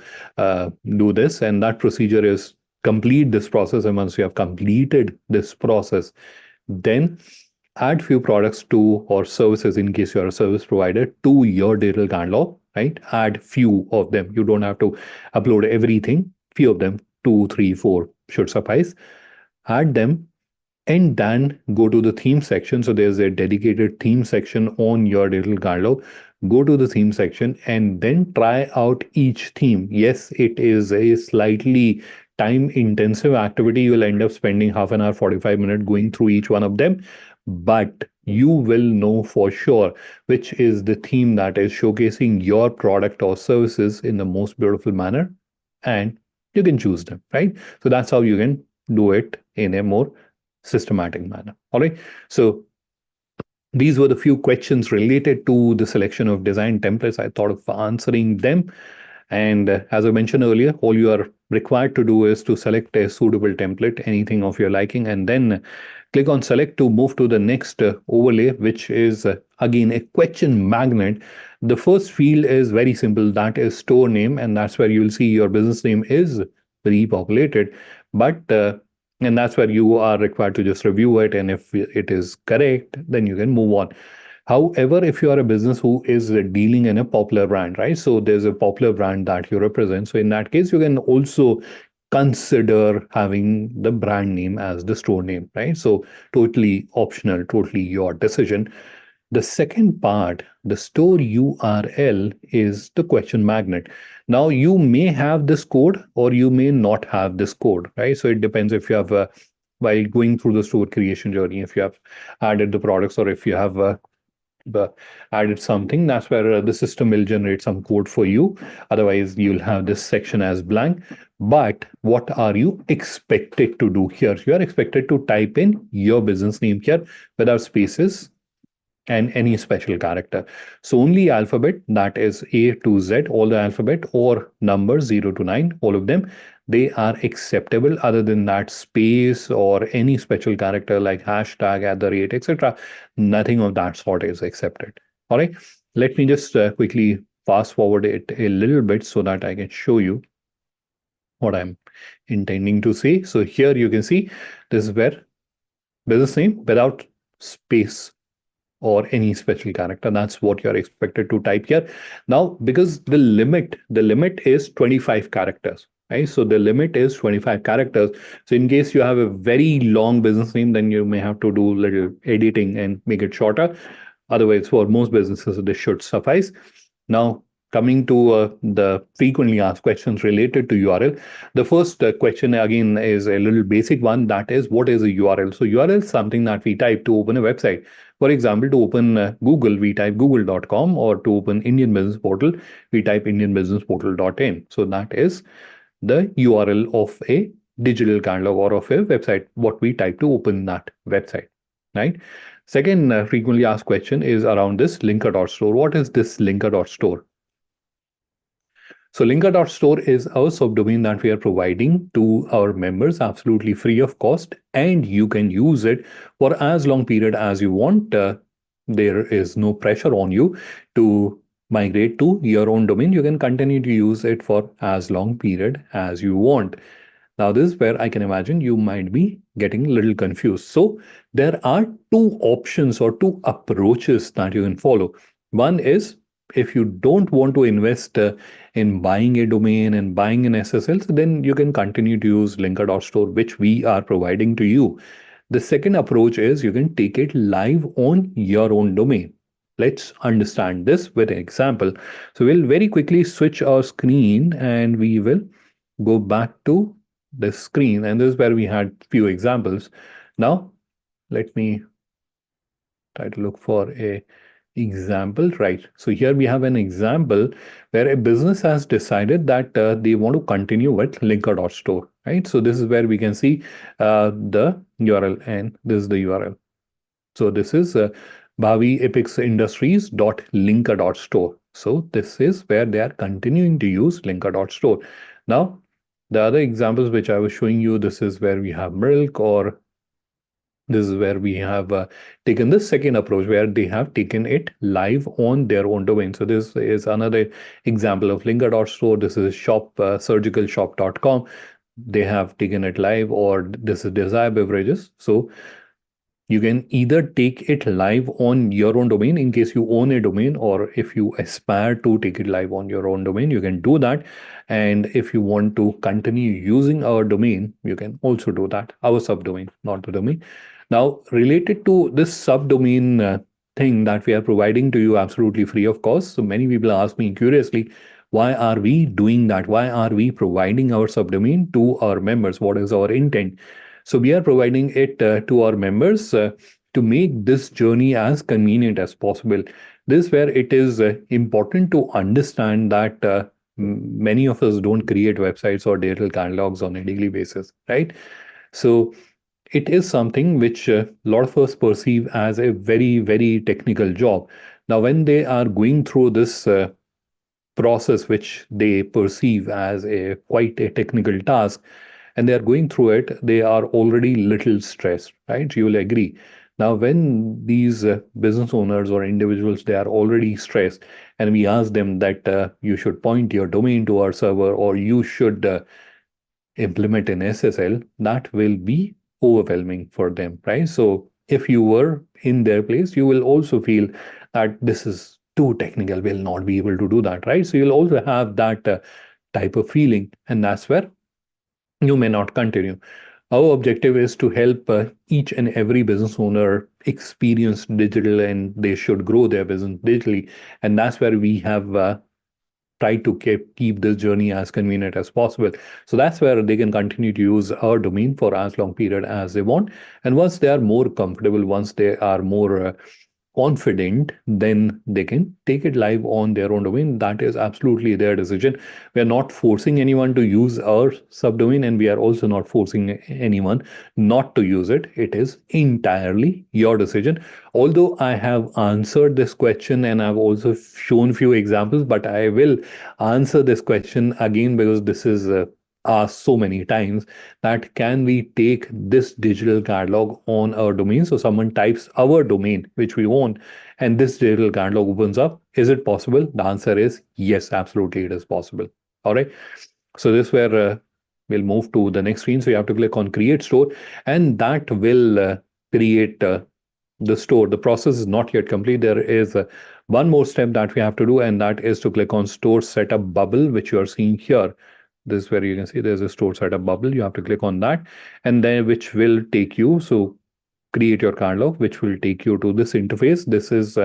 do this, and that procedure is complete this process. And once you have completed this process, then add few products to or services, in case you're a service provider, to your digital catalog, right? Add few of them. You don't have to upload everything. Few of them, two, three, four should suffice. Add them and then go to the theme section. So there's a dedicated theme section on your digital catalog. Go to the theme section and then try out each theme. Yes, it is a slightly time intensive activity. You'll end up spending half an hour, 45 minutes going through each one of them, but you will know for sure which is the theme that is showcasing your product or services in the most beautiful manner, and you can choose them, right? So that's how you can do it in a more systematic manner. All right. So these were the few questions related to the selection of design templates. I thought of answering them. And as I mentioned earlier, all you are required to do is to select a suitable template, anything of your liking, and then click on select to move to the next overlay, which is again a question magnet. The first field is very simple, that is store name, and that's where you'll see your business name is repopulated. But and that's where you are required to just review it, and if it is correct, then you can move on. However, if you are a business who is dealing in a popular brand, right? So there's a popular brand that you represent. So in that case, you can also consider having the brand name as the store name, right? So totally optional, totally your decision. The second part, the store URL, is the question magnet. Now, you may have this code or you may not have this code, right? So it depends if you have, while going through the store creation journey, if you have added the products or if you have added something, that's where the system will generate some code for you. Otherwise, you'll have this section as blank. But what are you expected to do here? You are expected to type in your business name here without spaces and any special character. So only alphabet, that is A to Z, all the alphabet, or numbers 0 to 9, all of them, they are acceptable. Other than that, space or any special character like hashtag, at the rate, etc., nothing of that sort is accepted. All right. Let me just quickly fast forward it a little bit so that I can show you what I'm intending to say. So here you can see this is where business name without space or any special character. That's what you're expected to type here. Now, because the limit is 25 characters, right? So the limit is 25 characters. So in case you have a very long business name, then you may have to do little editing and make it shorter. Otherwise, for most businesses, this should suffice. Now, coming to the frequently asked questions related to URL, the first question again is a little basic one. That is, what is a URL? So URL is something that we type to open a website. For example, to open Google, we type google.com, or to open Indian Business Portal, we type indianbusinessportal.in. So that is the URL of a digital catalog or of a website, what we type to open that website, right? Second frequently asked question is around this linker.store. What is this linker.store? So linker.store is our subdomain that we are providing to our members absolutely free of cost, and you can use it for as long period as you want. There is no pressure on you to migrate to your own domain. You can continue to use it for as long period as you want. Now, this is where I can imagine you might be getting a little confused. So there are two options or two approaches that you can follow. One is, if you don't want to invest in buying a domain and buying an SSL, so then you can continue to use linker.store, which we are providing to you. The second approach is you can take it live on your own domain. Let's understand this with an example. So we'll very quickly switch our screen and we will go back to the screen. And this is where we had few examples. Now, let me try to look for a example, right? So here we have an example where a business has decided that they want to continue with linker.store, right? So this is where we can see the URL, and this is the URL. So this is Bhavi Epix Industries.linker.store. So this is where they are continuing to use linker.store. Now, the other examples which I was showing you, this is where we have milk, or this is where we have taken the second approach where they have taken it live on their own domain. So this is another example of linker.store. This is shop, surgicalshop.com. They have taken it live, or this is Desire Beverages. So you can either take it live on your own domain in case you own a domain, or if you aspire to take it live on your own domain, you can do that. And if you want to continue using our domain, you can also do that, our subdomain, not the domain. Now, related to this subdomain thing that we are providing to you absolutely free of cost. So many people ask me curiously, why are we doing that? Why are we providing our subdomain to our members? What is our intent? So we are providing it to our members to make this journey as convenient as possible. This is where it is important to understand that many of us don't create websites or digital catalogs on a daily basis, right? So it is something which a lot of us perceive as a very, very technical job. Now, when they are going through this process, which they perceive as a quite a technical task, and they are going through it, they are already little stressed, right? You will agree. Now, when these business owners or individuals, they are already stressed, and we ask them that you should point your domain to our server, or you should implement an SSL, that will be overwhelming for them, right? So if you were in their place, you will also feel that this is too technical, we'll not be able to do that, right? So you'll also have that type of feeling, and that's where you may not continue. Our objective is to help each and every business owner experience digital, and they should grow their business digitally. And that's where we have try to keep this journey as convenient as possible. So that's where they can continue to use our domain for as long period as they want. And once they are more comfortable, once they are more confident, then they can take it live on their own domain. That is absolutely their decision. We are not forcing anyone to use our subdomain, and we are also not forcing anyone not to use it. It is entirely your decision. Although I have answered this question and I've also shown few examples, but I will answer this question again because this is asked so many times, that can we take this digital catalog on our domain? So someone types our domain, which we own, and this digital catalog opens up. Is it possible? The answer is yes, absolutely, it is possible. All right. So this is where we'll move to the next screen. So you have to click on create store, and that will create the store. The process is not yet complete. There is one more step that we have to do, and that is to click on store setup bubble, which you are seeing here. This is where you can see there's a store setup bubble. You have to click on that, and then which will take you. So create your catalog, which will take you to this interface. This is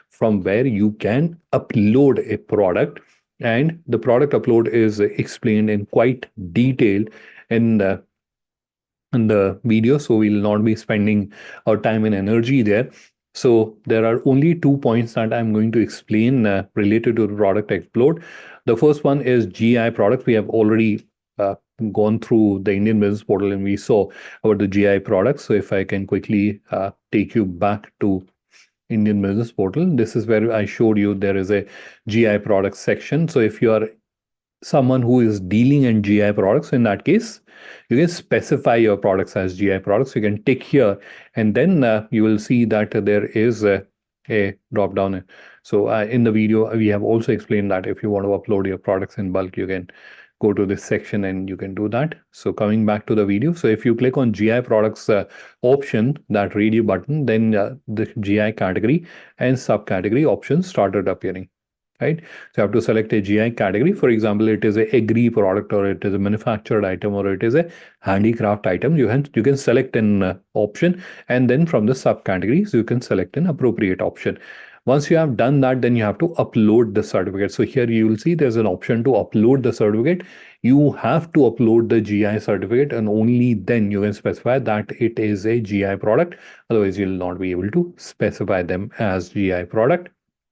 from where you can upload a product, and the product upload is explained in quite detail in the video, so we'll not be spending our time and energy there. So there are only 2 points that I'm going to explain related to the product upload. The first one is GI product. We have already uh, gone through the Indian Business Portal and we saw about the GI products. So if I can quickly take you back to Indian Business Portal, this is where I showed you there is a GI product section. So if you are someone who is dealing in GI products, in that case, you can specify your products as GI products. You can tick here, and then you will see that there is a drop down. So in the video, we have also explained that if you want to upload your products in bulk, you can go to this section and you can do that. So coming back to the video, so if you click on GI products option, that radio button, then the GI category and subcategory options started appearing, right? So you have to select a GI category. For example, it is a agri product, or it is a manufactured item, or it is a handicraft item. You can select an option, and then from the subcategories you can select an appropriate option. Once you have done that, then you have to upload the certificate. So here you will see there's an option to upload the certificate. You have to upload the GI certificate, and only then you can specify that it is a GI product. Otherwise, you'll not be able to specify them as GI product.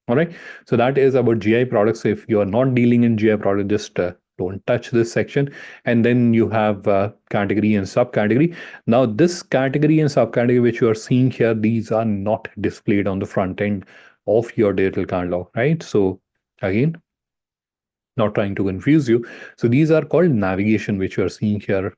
All right. So that is about GI products. If you are not dealing in GI product, just don't touch this section. And then you have category and subcategory. Now, this category and subcategory which you are seeing here, these are not displayed on the front end of your digital catalog, right? So again, not trying to confuse you. So these are called navigation, which you are seeing here,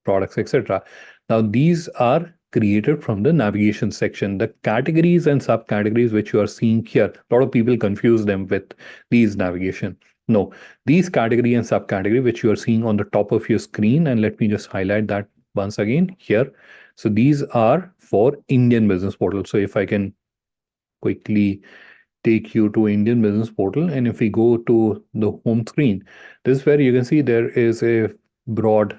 products, etc. Now, these are created from the navigation section. The categories and subcategories which you are seeing here, a lot of people confuse them with these navigation. No, these category and subcategory which you are seeing on the top of your screen, and let me just highlight that once again here. So these are for Indian Business Portal. So if I can quickly take you to Indian Business Portal, and if we go to the home screen, this is where you can see there is a broad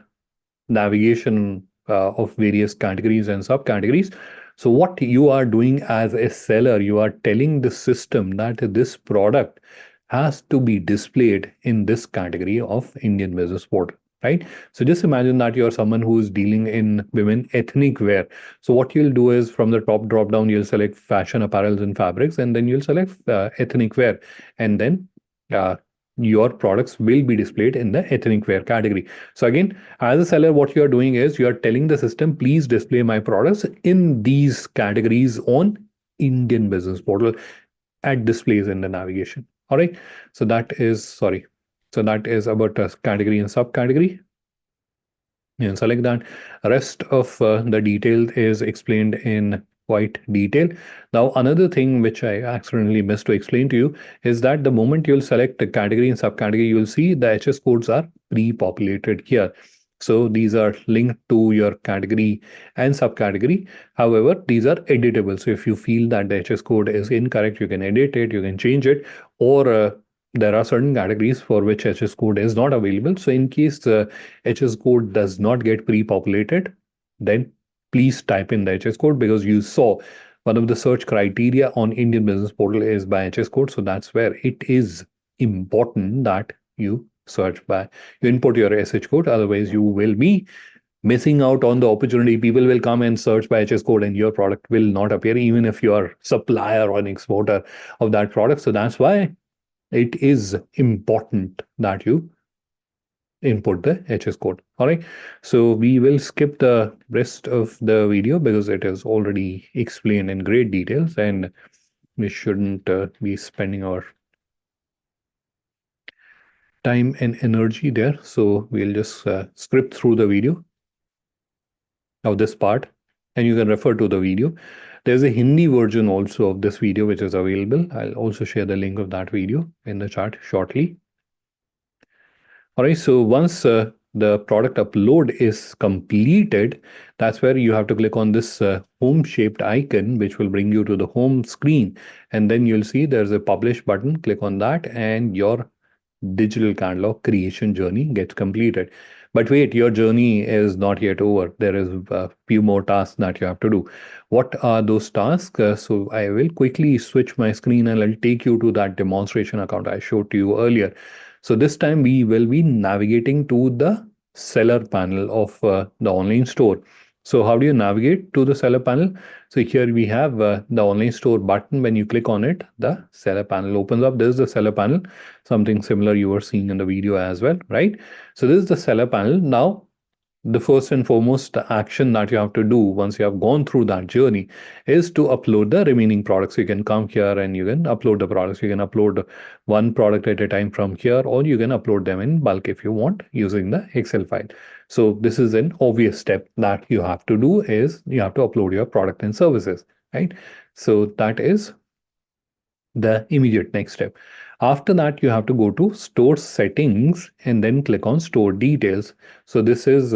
navigation of various categories and subcategories. So what you are doing as a seller, you are telling the system that this product has to be displayed in this category of Indian business portal, right? So just imagine that you're someone who is dealing in women ethnic wear. So what you'll do is from the top drop down, you'll select fashion apparels and fabrics, and then you'll select ethnic wear, and then uh, your products will be displayed in the ethnic wear category. So again, as a seller, what you are doing is you are telling the system, please display my products in these categories on Indian business portal at displays in the navigation. All right. So that is, sorry. So that is about a category and subcategory. And select that. Rest of the detail is explained in quite detail. Now, another thing which I accidentally missed to explain to you is that the moment you'll select a category and subcategory, you'll see the HS codes are pre-populated here. So these are linked to your category and subcategory. However, these are editable. So if you feel that the HS code is incorrect, you can edit it, you can change it, or there are certain categories for which HS code is not available. So in case the HS code does not get pre-populated, then please type in the HS code, because you saw one of the search criteria on Indian Business Portal is by HS code. So that's where it is important that you search by, you input your SH code. Otherwise, you will be missing out on the opportunity. People will come and search by HS code and your product will not appear, even if you are supplier or an exporter of that product. So that's why it is important that you input the HS code. All right. So we will skip the rest of the video because it is already explained in great details and we shouldn't be spending our time and energy there. So we'll just script through the video of this part and you can refer to the video. There's a Hindi version also of this video which is available. I'll also share the link of that video in the chat shortly. All right, so once the product upload is completed, that's where you have to click on this home shaped icon, which will bring you to the home screen. And then you'll see there's a publish button. Click on that and your digital catalog creation journey gets completed. But wait, your journey is not yet over. There is a few more tasks that you have to do. What are those tasks? So I will quickly switch my screen and I'll take you to that demonstration account I showed to you earlier. So this time we will be navigating to the seller panel of the online store. So how do you navigate to the seller panel? So here we have the online store button. When you click on it, the seller panel opens up. This is the seller panel, something similar you were seeing in the video as well, right? So this is the seller panel. Now, the first and foremost action that you have to do once you have gone through that journey is to upload the remaining products. You can come here and you can upload the products. You can upload one product at a time from here, or you can upload them in bulk if you want using the Excel file. So this is an obvious step that you have to do, is you have to upload your product and services, right? So that is the immediate next step. After that, you have to go to store settings and then click on store details. So this is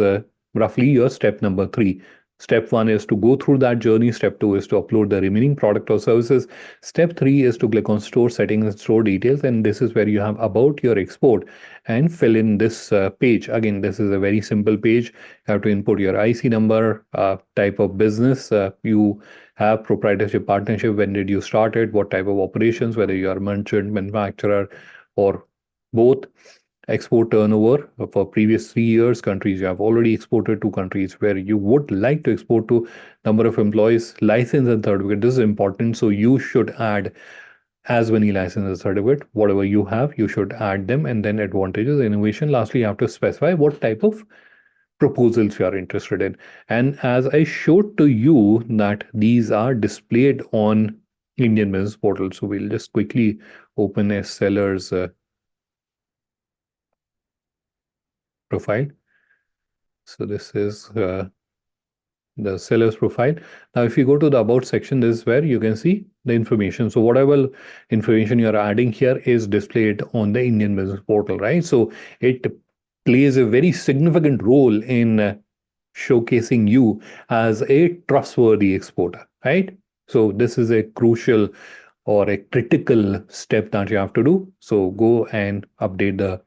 roughly your step number 3. Step 1 is to go through that journey. Step 2 is to upload the remaining product or services. Step 3 is to click on store settings and store details. And this is where you have about your export and fill in this page. Again, this is a very simple page. You have to input your IC number, type of business you have, proprietorship, partnership, when did you start it, what type of operations, whether you are merchant, manufacturer, or both. Export turnover for previous 3 years, countries you have already exported to, countries where you would like to export to, number of employees, license and certificate. This is important. So you should add as many licenses certificate, whatever you have, you should add them. And then advantages, innovation. Lastly, you have to specify what type of proposals you are interested in. And as I showed to you that these are displayed on Indian Business Portal. So we'll just quickly open a seller's profile. So this is the seller's profile. Now, if you go to the about section, this is where you can see the information. So whatever information you're adding here is displayed on the Indian Business Portal, right? So it plays a very significant role in showcasing you as a trustworthy exporter, right? So this is a crucial or a critical step that you have to do. So go and update the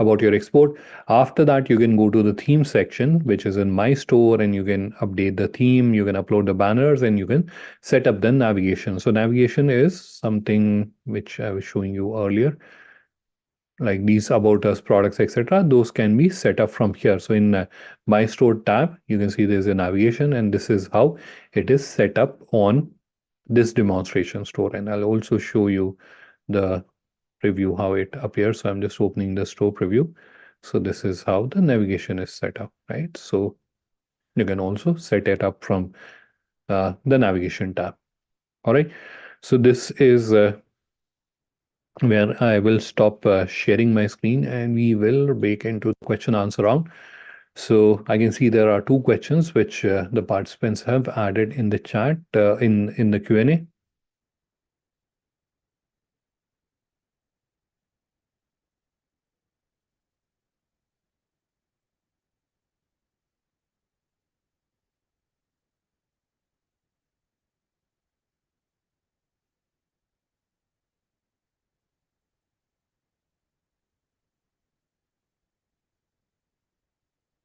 about your export. After that, you can go to the theme section, which is in My Store, and you can update the theme, you can upload the banners, and you can set up the navigation. So navigation is something which I was showing you earlier, like these about us products, etc. Those can be set up from here. So in My Store tab, you can see there's a navigation, and this is how it is set up on this demonstration store. And I'll also show you the preview how it appears. So I'm just opening the store preview. So this is how the navigation is set up, right? So you can also set it up from the navigation tab. All right. So this is where I will stop sharing my screen, and we will break into the question answer round. So I can see there are two questions which the participants have added in the chat in the Q&A.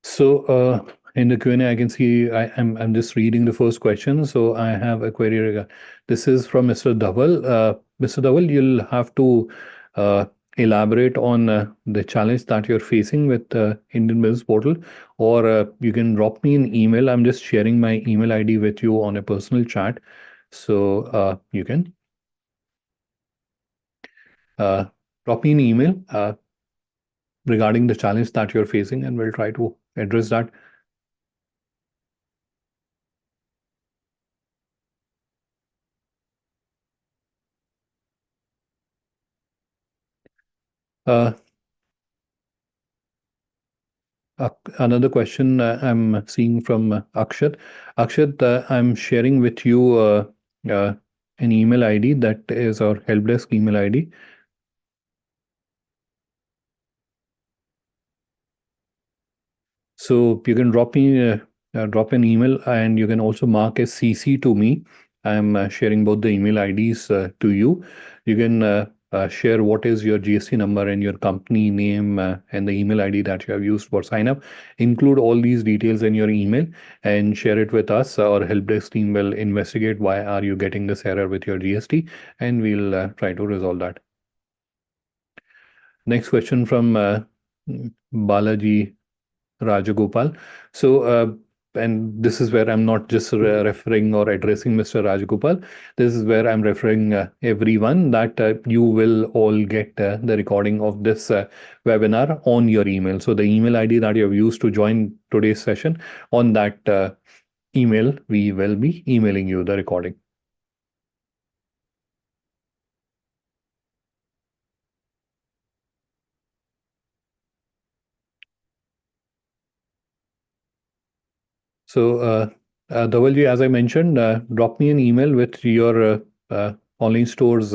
So in the Q&A, I can see I'm just reading the first question. So I have a query. This is from Mr. Dhaval. Mr. Dhaval, you'll have to uh, elaborate on the challenge that you're facing with Indian Business Portal, or you can drop me an email. I'm just sharing my email ID with you on a personal chat. So you can uh, drop me an email regarding the challenge that you're facing, and we'll try to address that. Uh, Another question I'm seeing from Akshat. Akshat, I'm sharing with you uh, an email ID that is our help desk email ID. So you can drop an email, and you can also mark as CC to me. I'm sharing both the email IDs to you. You can share what is your GST number and your company name and the email ID that you have used for sign up. Include all these details in your email and share it with us. Our help desk team will investigate why are you getting this error with your GST, and we'll try to resolve that. Next question from Balaji Rajagopal. So, and this is where I'm not just referring or addressing Mr. Rajagopal. This is where I'm referring everyone that you will all get the recording of this webinar on your email. So the email ID that you have used to join today's session, on that email, we will be emailing you the recording. So, Dhavalji, as I mentioned, drop me an email with your online store's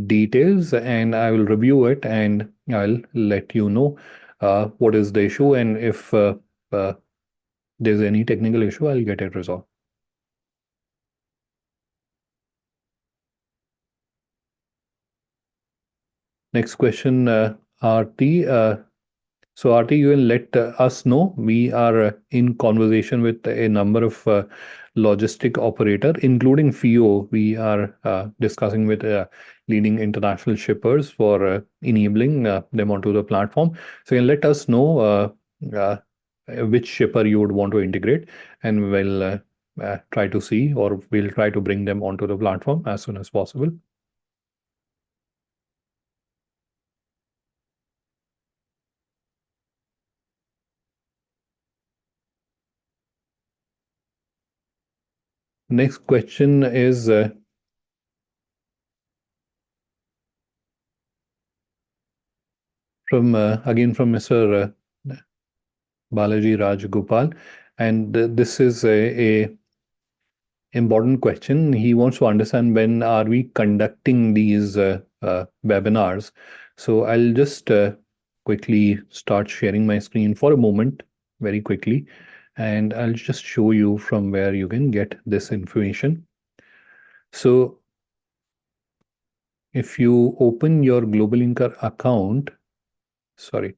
details, and I will review it, and I'll let you know what is the issue, and if uh, there's any technical issue, I'll get it resolved. Next question, Aarti. So, Aarti, you will let us know. We are in conversation with a number of logistic operator, including FIO. We are discussing with leading international shippers for enabling them onto the platform. So, you can let us know uh, which shipper you would want to integrate, and we'll try to see, or we'll try to bring them onto the platform as soon as possible. Next question is from again from Mr. Balaji Rajgopal, and this is a important question. He wants to understand when are we conducting these webinars. So I'll just quickly start sharing my screen for a moment, very quickly, and I'll just show you from where you can get this information. So if you open your GlobalLinker account, sorry.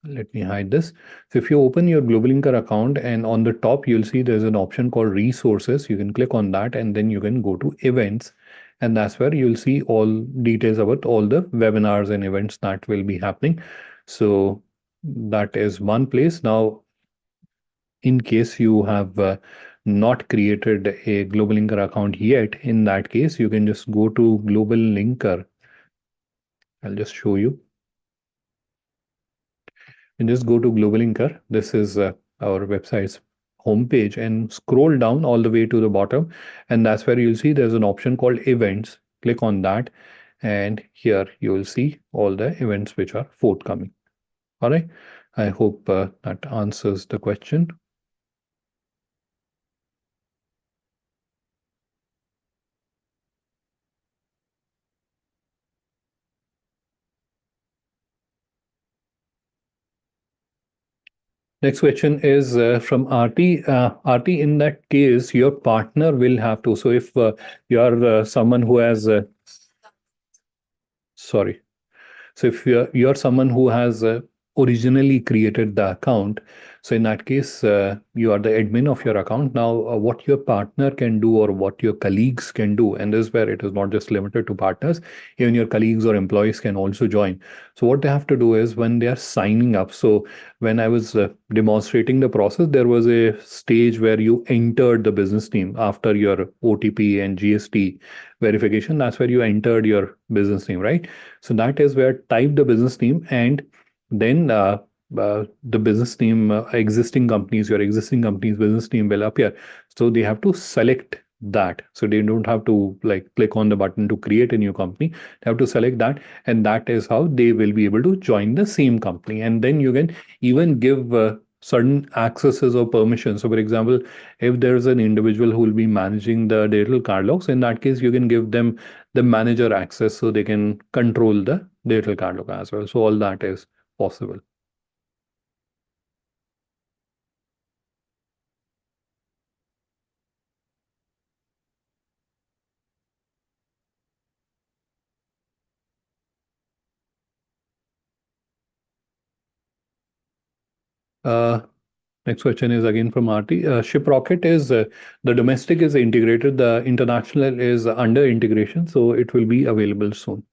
Let me hide this. So if you open your GlobalLinker account and on the top, you'll see there's an option called resources. You can click on that and then you can go to events. And that's where you'll see all details about all the webinars and events that will be happening. So that is one place. Now, in case you have not created a GlobalLinker account yet, in that case, you can just go to GlobalLinker. I'll just show you. And just go to GlobalLinker. This is our website's homepage and scroll down all the way to the bottom. And that's where you'll see there's an option called events. Click on that. And here you will see all the events which are forthcoming. All right. I hope that answers the question. Next question is from RT. RT, in that case, your partner will have to. So if you are someone who has, sorry. So if you're someone who has originally created the account, so in that case, you are the admin of your account. Now, what your partner can do or what your colleagues can do, and this is where it is not just limited to partners, even your colleagues or employees can also join. So what they have to do is when they are signing up. So when I was demonstrating the process, there was a stage where you entered the business name after your OTP and GST verification. That's where you entered your business name, right? So that is where type the business name and then the business name, your existing company's business name will appear. So they have to select that. So they don't have to like click on the button to create a new company. They have to select that, and that is how they will be able to join the same company. And then you can even give certain accesses or permissions. So, for example, if there is an individual who will be managing the digital catalogs, in that case, you can give them the manager access so they can control the digital catalog as well. So all that is possible. Uh, Next question is again from RT. Ship Rocket is the domestic is integrated, the international is under integration, so it will be available soon.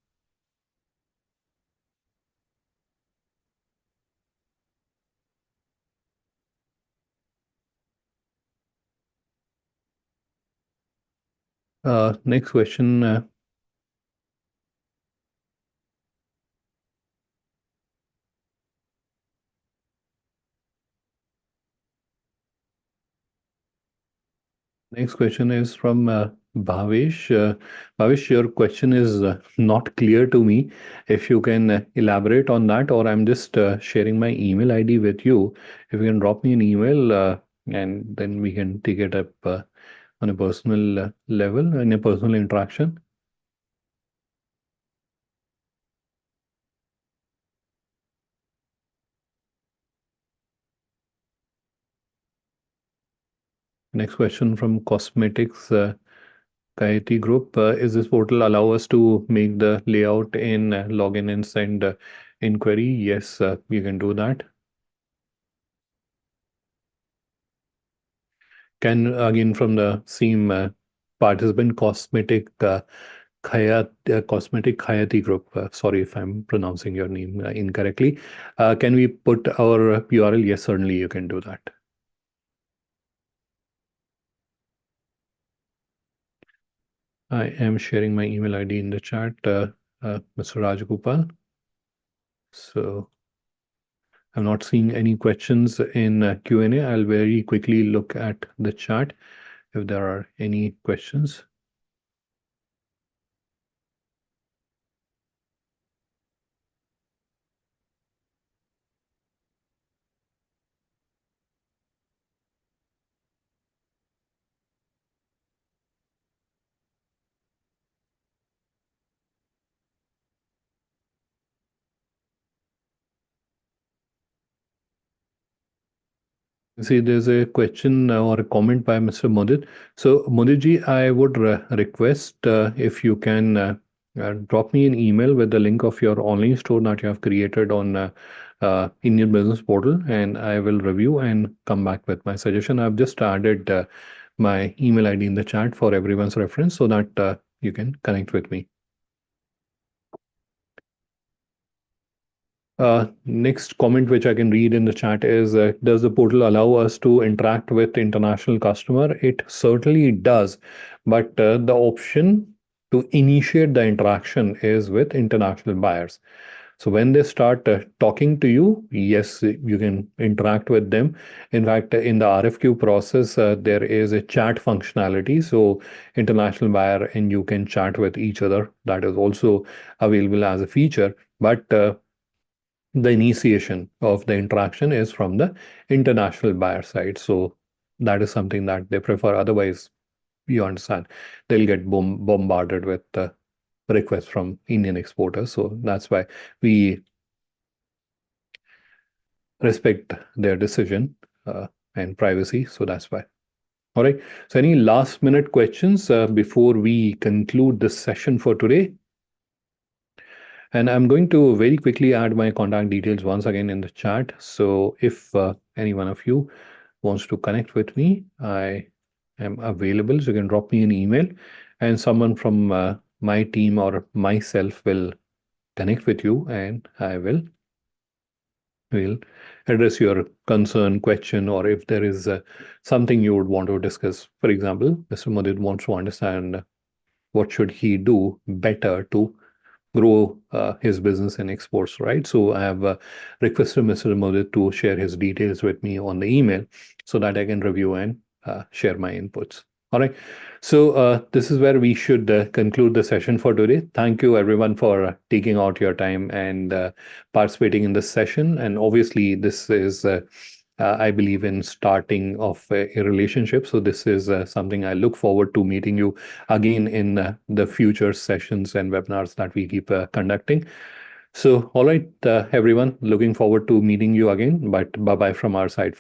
Next question. Next question is from Bhavesh. Bhavesh, your question is not clear to me. If you can elaborate on that, or I'm just sharing my email ID with you. If you can drop me an email, and then we can take it up on a personal level, in a personal interaction. Next question from Cosmetics Kayati Group. Is this portal allow us to make the layout in login and send inquiry? Yes, you can do that. Can again from the same participant Cosmetic Khayati Group. Sorry if I'm pronouncing your name incorrectly. Can we put our URL? Yes, certainly you can do that. I am sharing my email ID in the chat, Mr. Rajagopal. So I'm not seeing any questions in Q&A. I'll very quickly look at the chat if there are any questions. See, there's a question or a comment by Mr. Mudit. So, Mudit I would request if you can drop me an email with the link of your online store that you have created on Indian Business Portal, and I will review and come back with my suggestion. I've just added my email ID in the chat for everyone's reference so that you can connect with me. Next comment which I can read in the chat is, does the portal allow us to interact with international customer? It certainly does, but the option to initiate the interaction is with international buyers. So when they start talking to you, yes, you can interact with them. In fact, in the RFQ process, there is a chat functionality. So international buyer and you can chat with each other. That is also available as a feature. But the initiation of the interaction is from the international buyer side. So that is something that they prefer. Otherwise, you understand, they'll get bombarded with requests from Indian exporters. So that's why we respect their decision and privacy. So that's why. All right. So any last minute questions before we conclude this session for today? And I'm going to very quickly add my contact details once again in the chat. So if any one of you wants to connect with me, I am available. So you can drop me an email and someone from my team or myself will connect with you and I will address your concern, question, or if there is something you would want to discuss. For example, Mr. Mudit wants to understand what should he do better to grow his business in exports, right? So I have requested Mr. Mudit to share his details with me on the email so that I can review and share my inputs. All right. So this is where we should conclude the session for today. Thank you everyone for taking out your time and participating in this session. And obviously, this is I believe in starting of a relationship. So this is something I look forward to meeting you again in the future sessions and webinars that we keep conducting. So, all right, everyone, looking forward to meeting you again. But bye bye from our side.